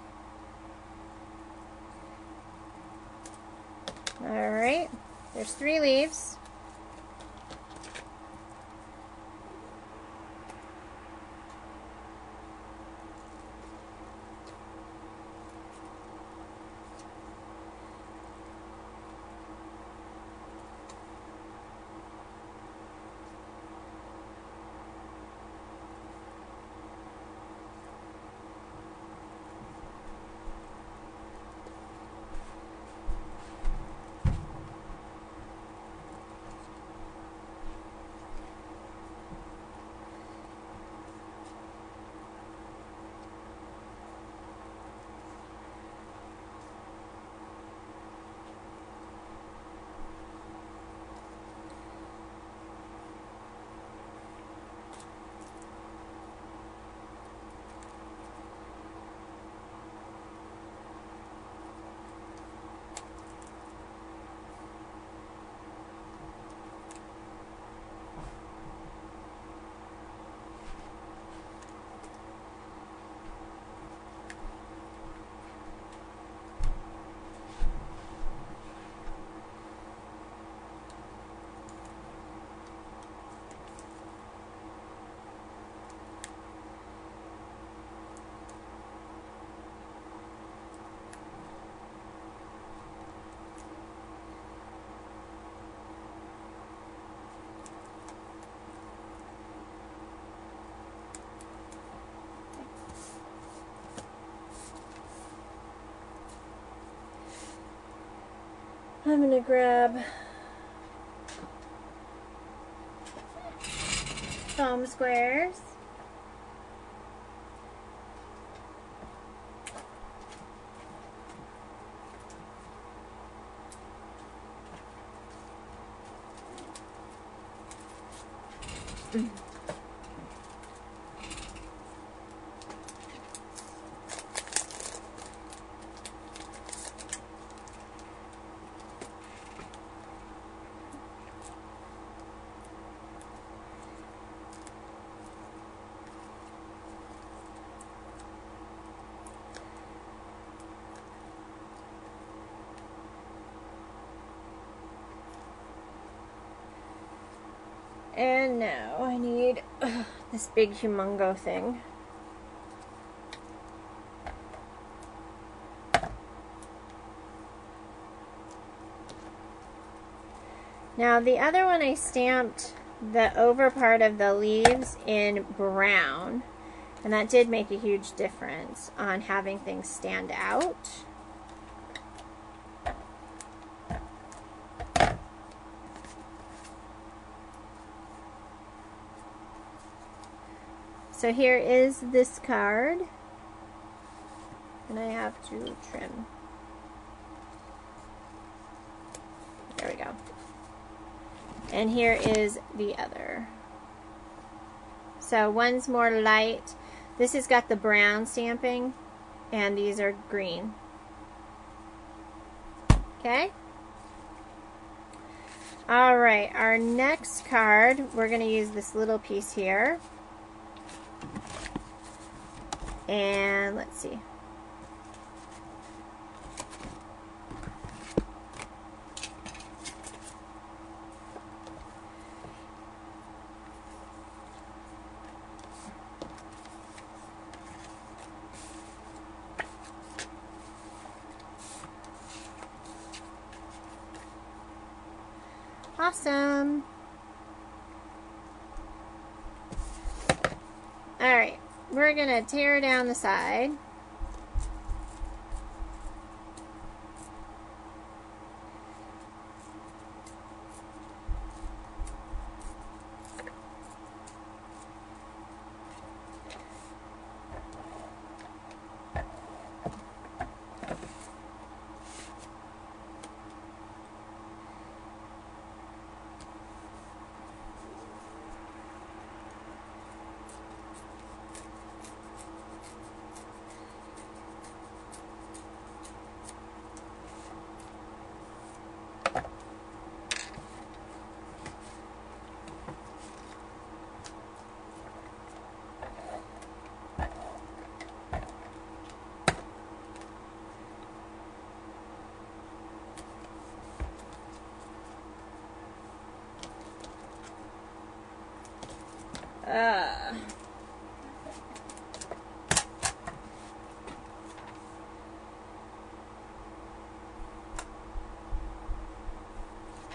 [SPEAKER 1] Alright, there's 3 leaves. I'm going to grab foam squares. And now I need this big humongo thing. Now the other one I stamped the over part of the leaves in brown, and that did make a huge difference on having things stand out. So here is this card, and I have to trim. There we go. And here is the other. So one's more light. This has got the brown stamping, and these are green. Okay? All right, our next card, we're going to use this little piece here. And let's see. Awesome. All right. We're going to tear down the side.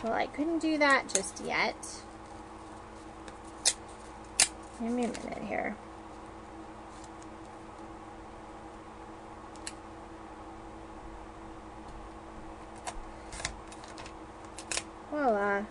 [SPEAKER 1] Well, I couldn't do that just yet. Give me a minute here. Voila.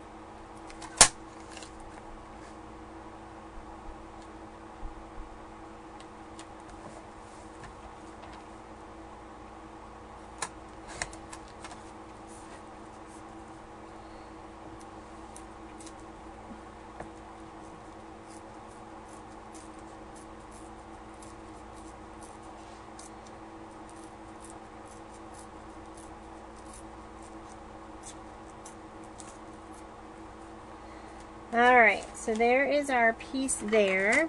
[SPEAKER 1] Alright, so there is our piece there.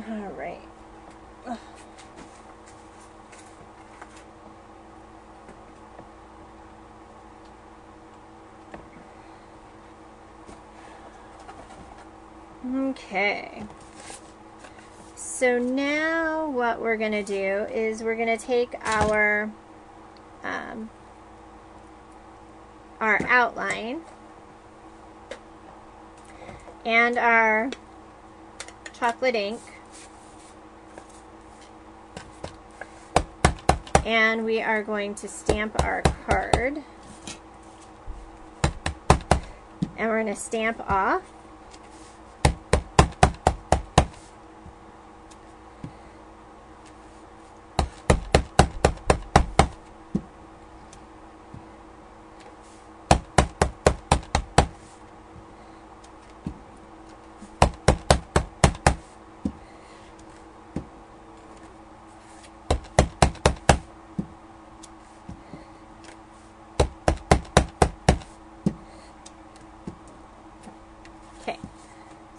[SPEAKER 1] All right. Okay. So now what we're going to do is we're going to take our outline and our chocolate ink, and we are going to stamp our card, and we're going to stamp off.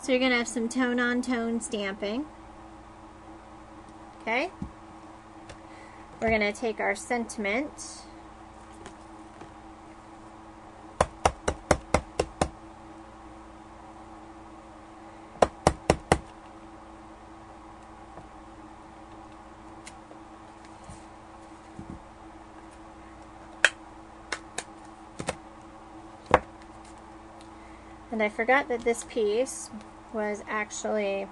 [SPEAKER 1] So you're going to have some tone-on-tone stamping. Okay? We're going to take our sentiment. And I forgot that this piece was actually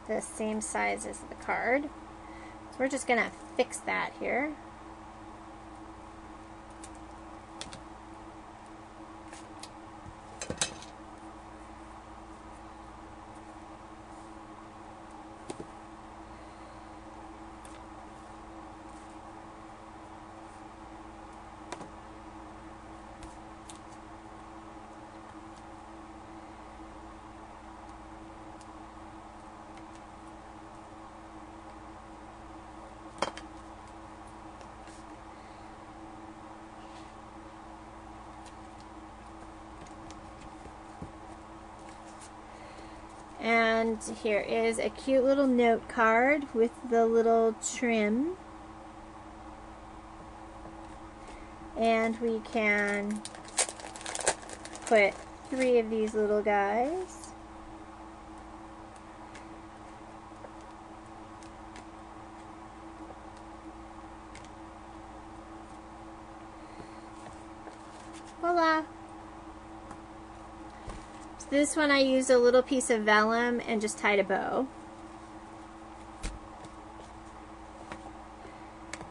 [SPEAKER 1] the same size as the card. So we're just going to fix that here. And here is a cute little note card with the little trim. And we can put 3 of these little guys. Voila! This one I used a little piece of vellum and just tied a bow.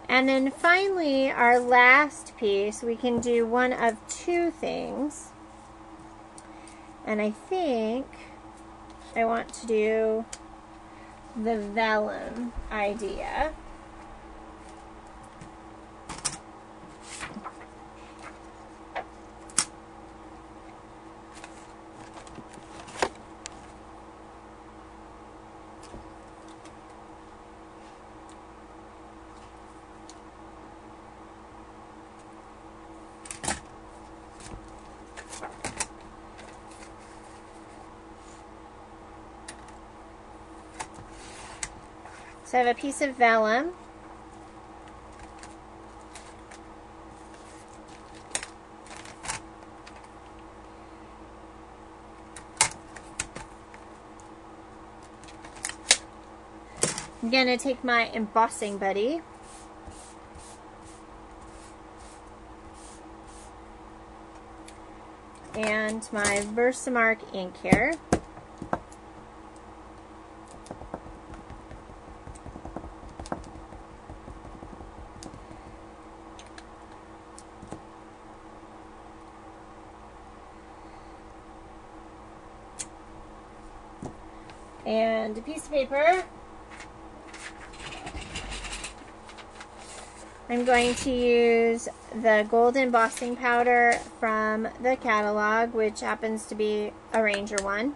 [SPEAKER 1] And then finally, our last piece, we can do one of 2 things. And I think I want to do the vellum idea. So I have a piece of vellum. I'm going to take my embossing buddy. And my Versamark ink here. And a piece of paper. I'm going to use the gold embossing powder from the catalog, which happens to be a Ranger one.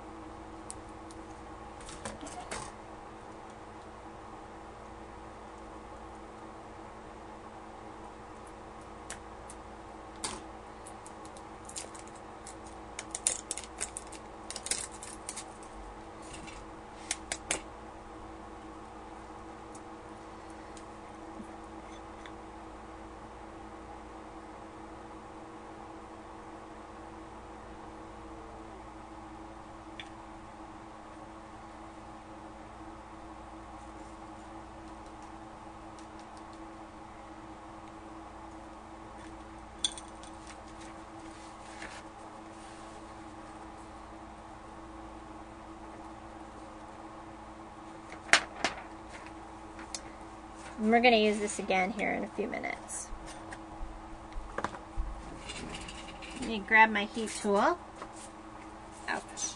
[SPEAKER 1] And we're going to use this again here in a few minutes. Let me grab my heat tool. Ouch.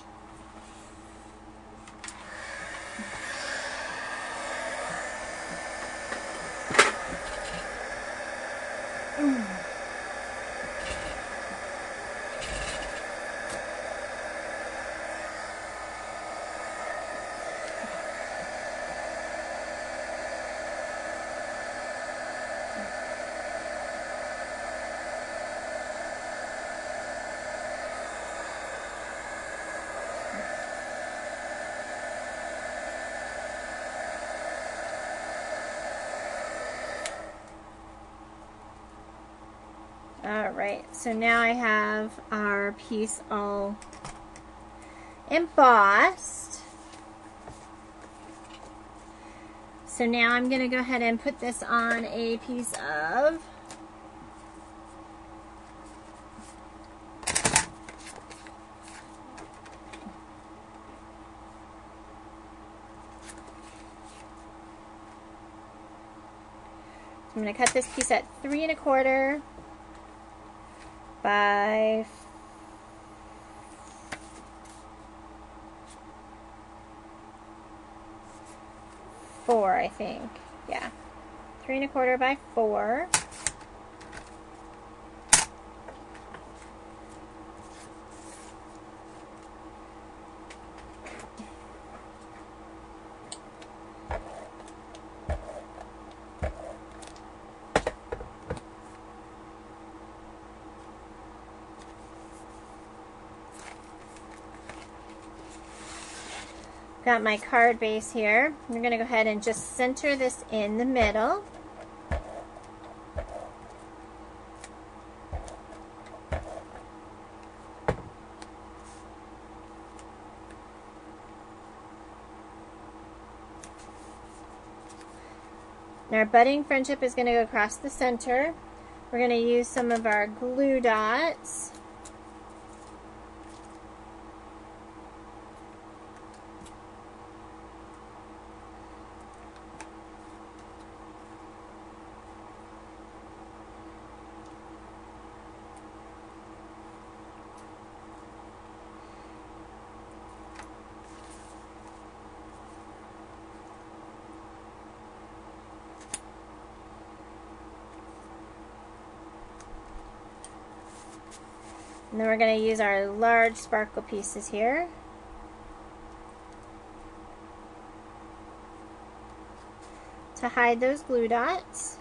[SPEAKER 1] Alright, so now I have our piece all embossed. So now I'm going to go ahead and put this on a piece of I'm going to cut this piece at 3 1/4 by 4, I think. Yeah. 3 1/4 by 4. Got my card base here. I'm going to go ahead and just center this in the middle. And our budding friendship is going to go across the center. We're going to use some of our glue dots. And then we're going to use our large sparkle pieces here. To hide those glue dots.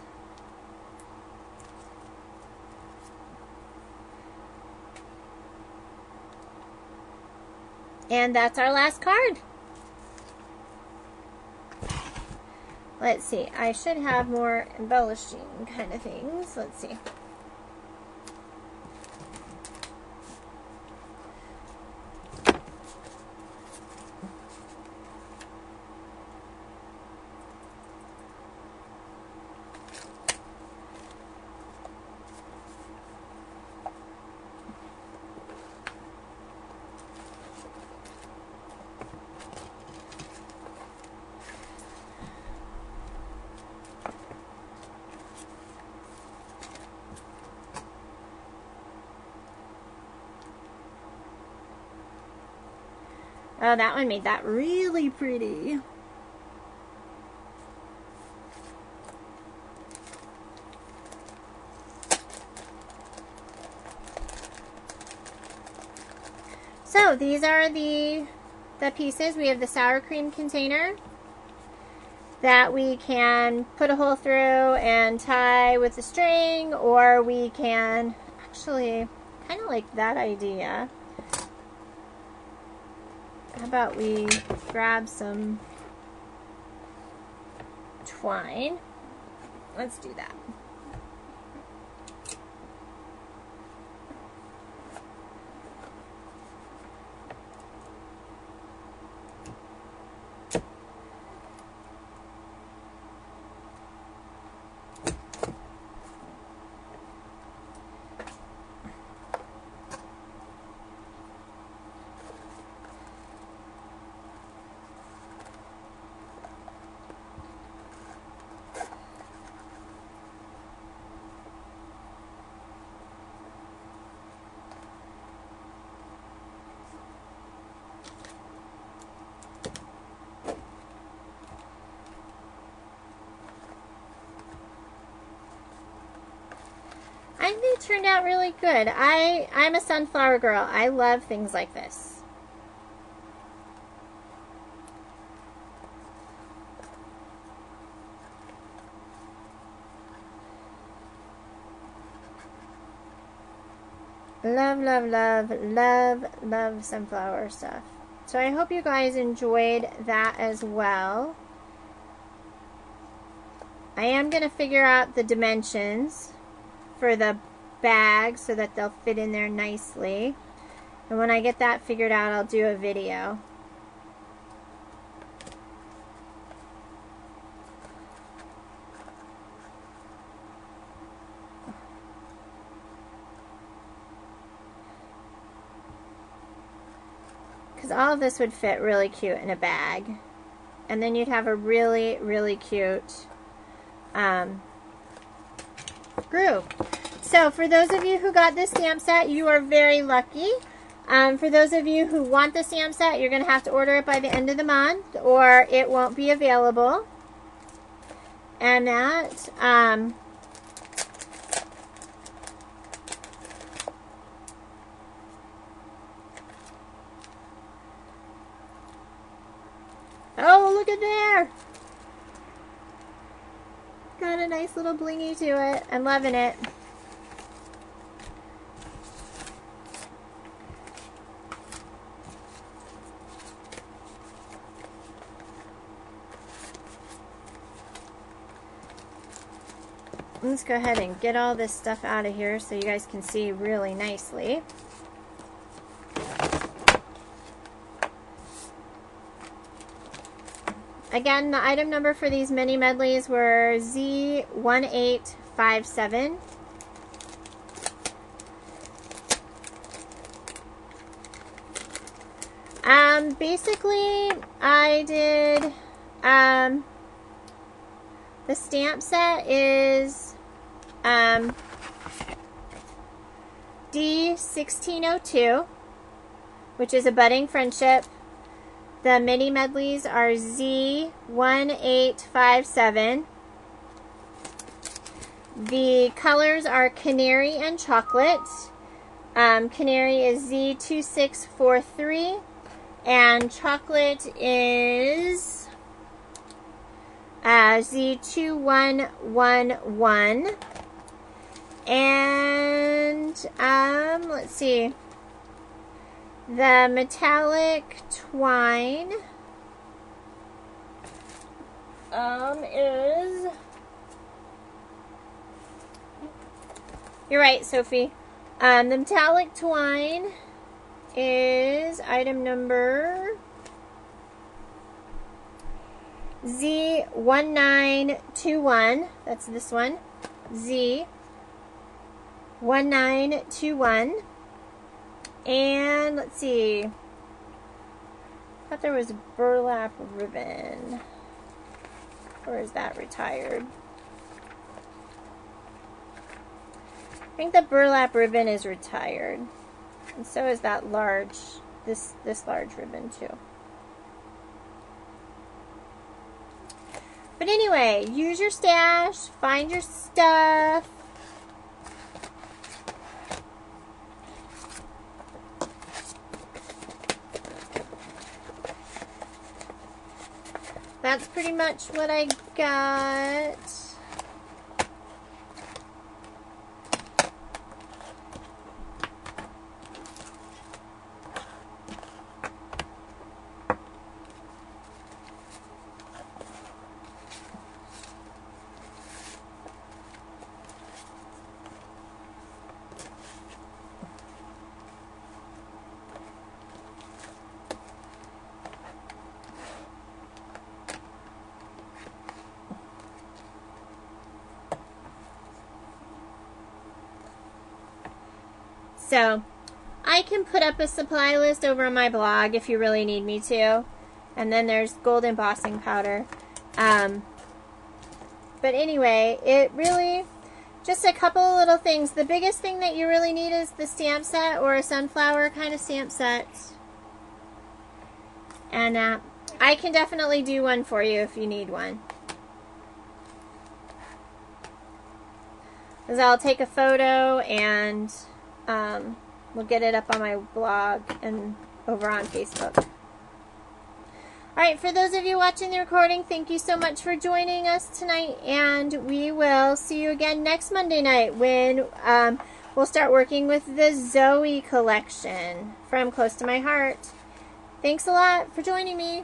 [SPEAKER 1] And that's our last card. Let's see, I should have more embellishing kind of things. Let's see. Oh, that one made that really pretty. So these are the pieces. We have the sour cream container that we can put a hole through and tie with a string, or we can actually kind of like that idea. How about we grab some twine? Let's do that. turned out really good. I'm a sunflower girl. I love things like this. Love, love, love, love, love sunflower stuff. So I hope you guys enjoyed that as well. I am going to figure out the dimensions for the bag so that they'll fit in there nicely. And when I get that figured out, I'll do a video. Because all of this would fit really cute in a bag. And then you'd have a really, really cute groove. So for those of you who got this stamp set, you are very lucky. For those of you who want the stamp set, you're going to have to order it by the end of the month or it won't be available. And that, oh, look at there. Got a nice little blingy to it. I'm loving it. Let's go ahead and get all this stuff out of here so you guys can see really nicely. Again, the item number for these mini medleys were Z1857. Basically, I did, the stamp set is D1602, which is a budding friendship. The mini medleys are Z1857. The colors are Canary and Chocolate. Canary is Z2643. And Chocolate is Z2114. And let's see. The metallic twine is, you're right, Sophie. The metallic twine is item number Z1921. That's this one. Z1921. And let's see. I thought there was a burlap ribbon. Or is that retired? I think the burlap ribbon is retired. And so is that large, this large ribbon too. But anyway, use your stash, find your stuff. That's pretty much what I got. So, I can put up a supply list over on my blog if you really need me to. And then there's gold embossing powder. But anyway, it really, just a couple of little things. The biggest thing that you really need is the stamp set or a sunflower kind of stamp set. And I can definitely do one for you if you need one. is I'll take a photo and we'll get it up on my blog and over on Facebook. Alright, for those of you watching the recording, thank you so much for joining us tonight, and we will see you again next Monday night when we'll start working with the Zoe collection from Close to My Heart. Thanks a lot for joining me.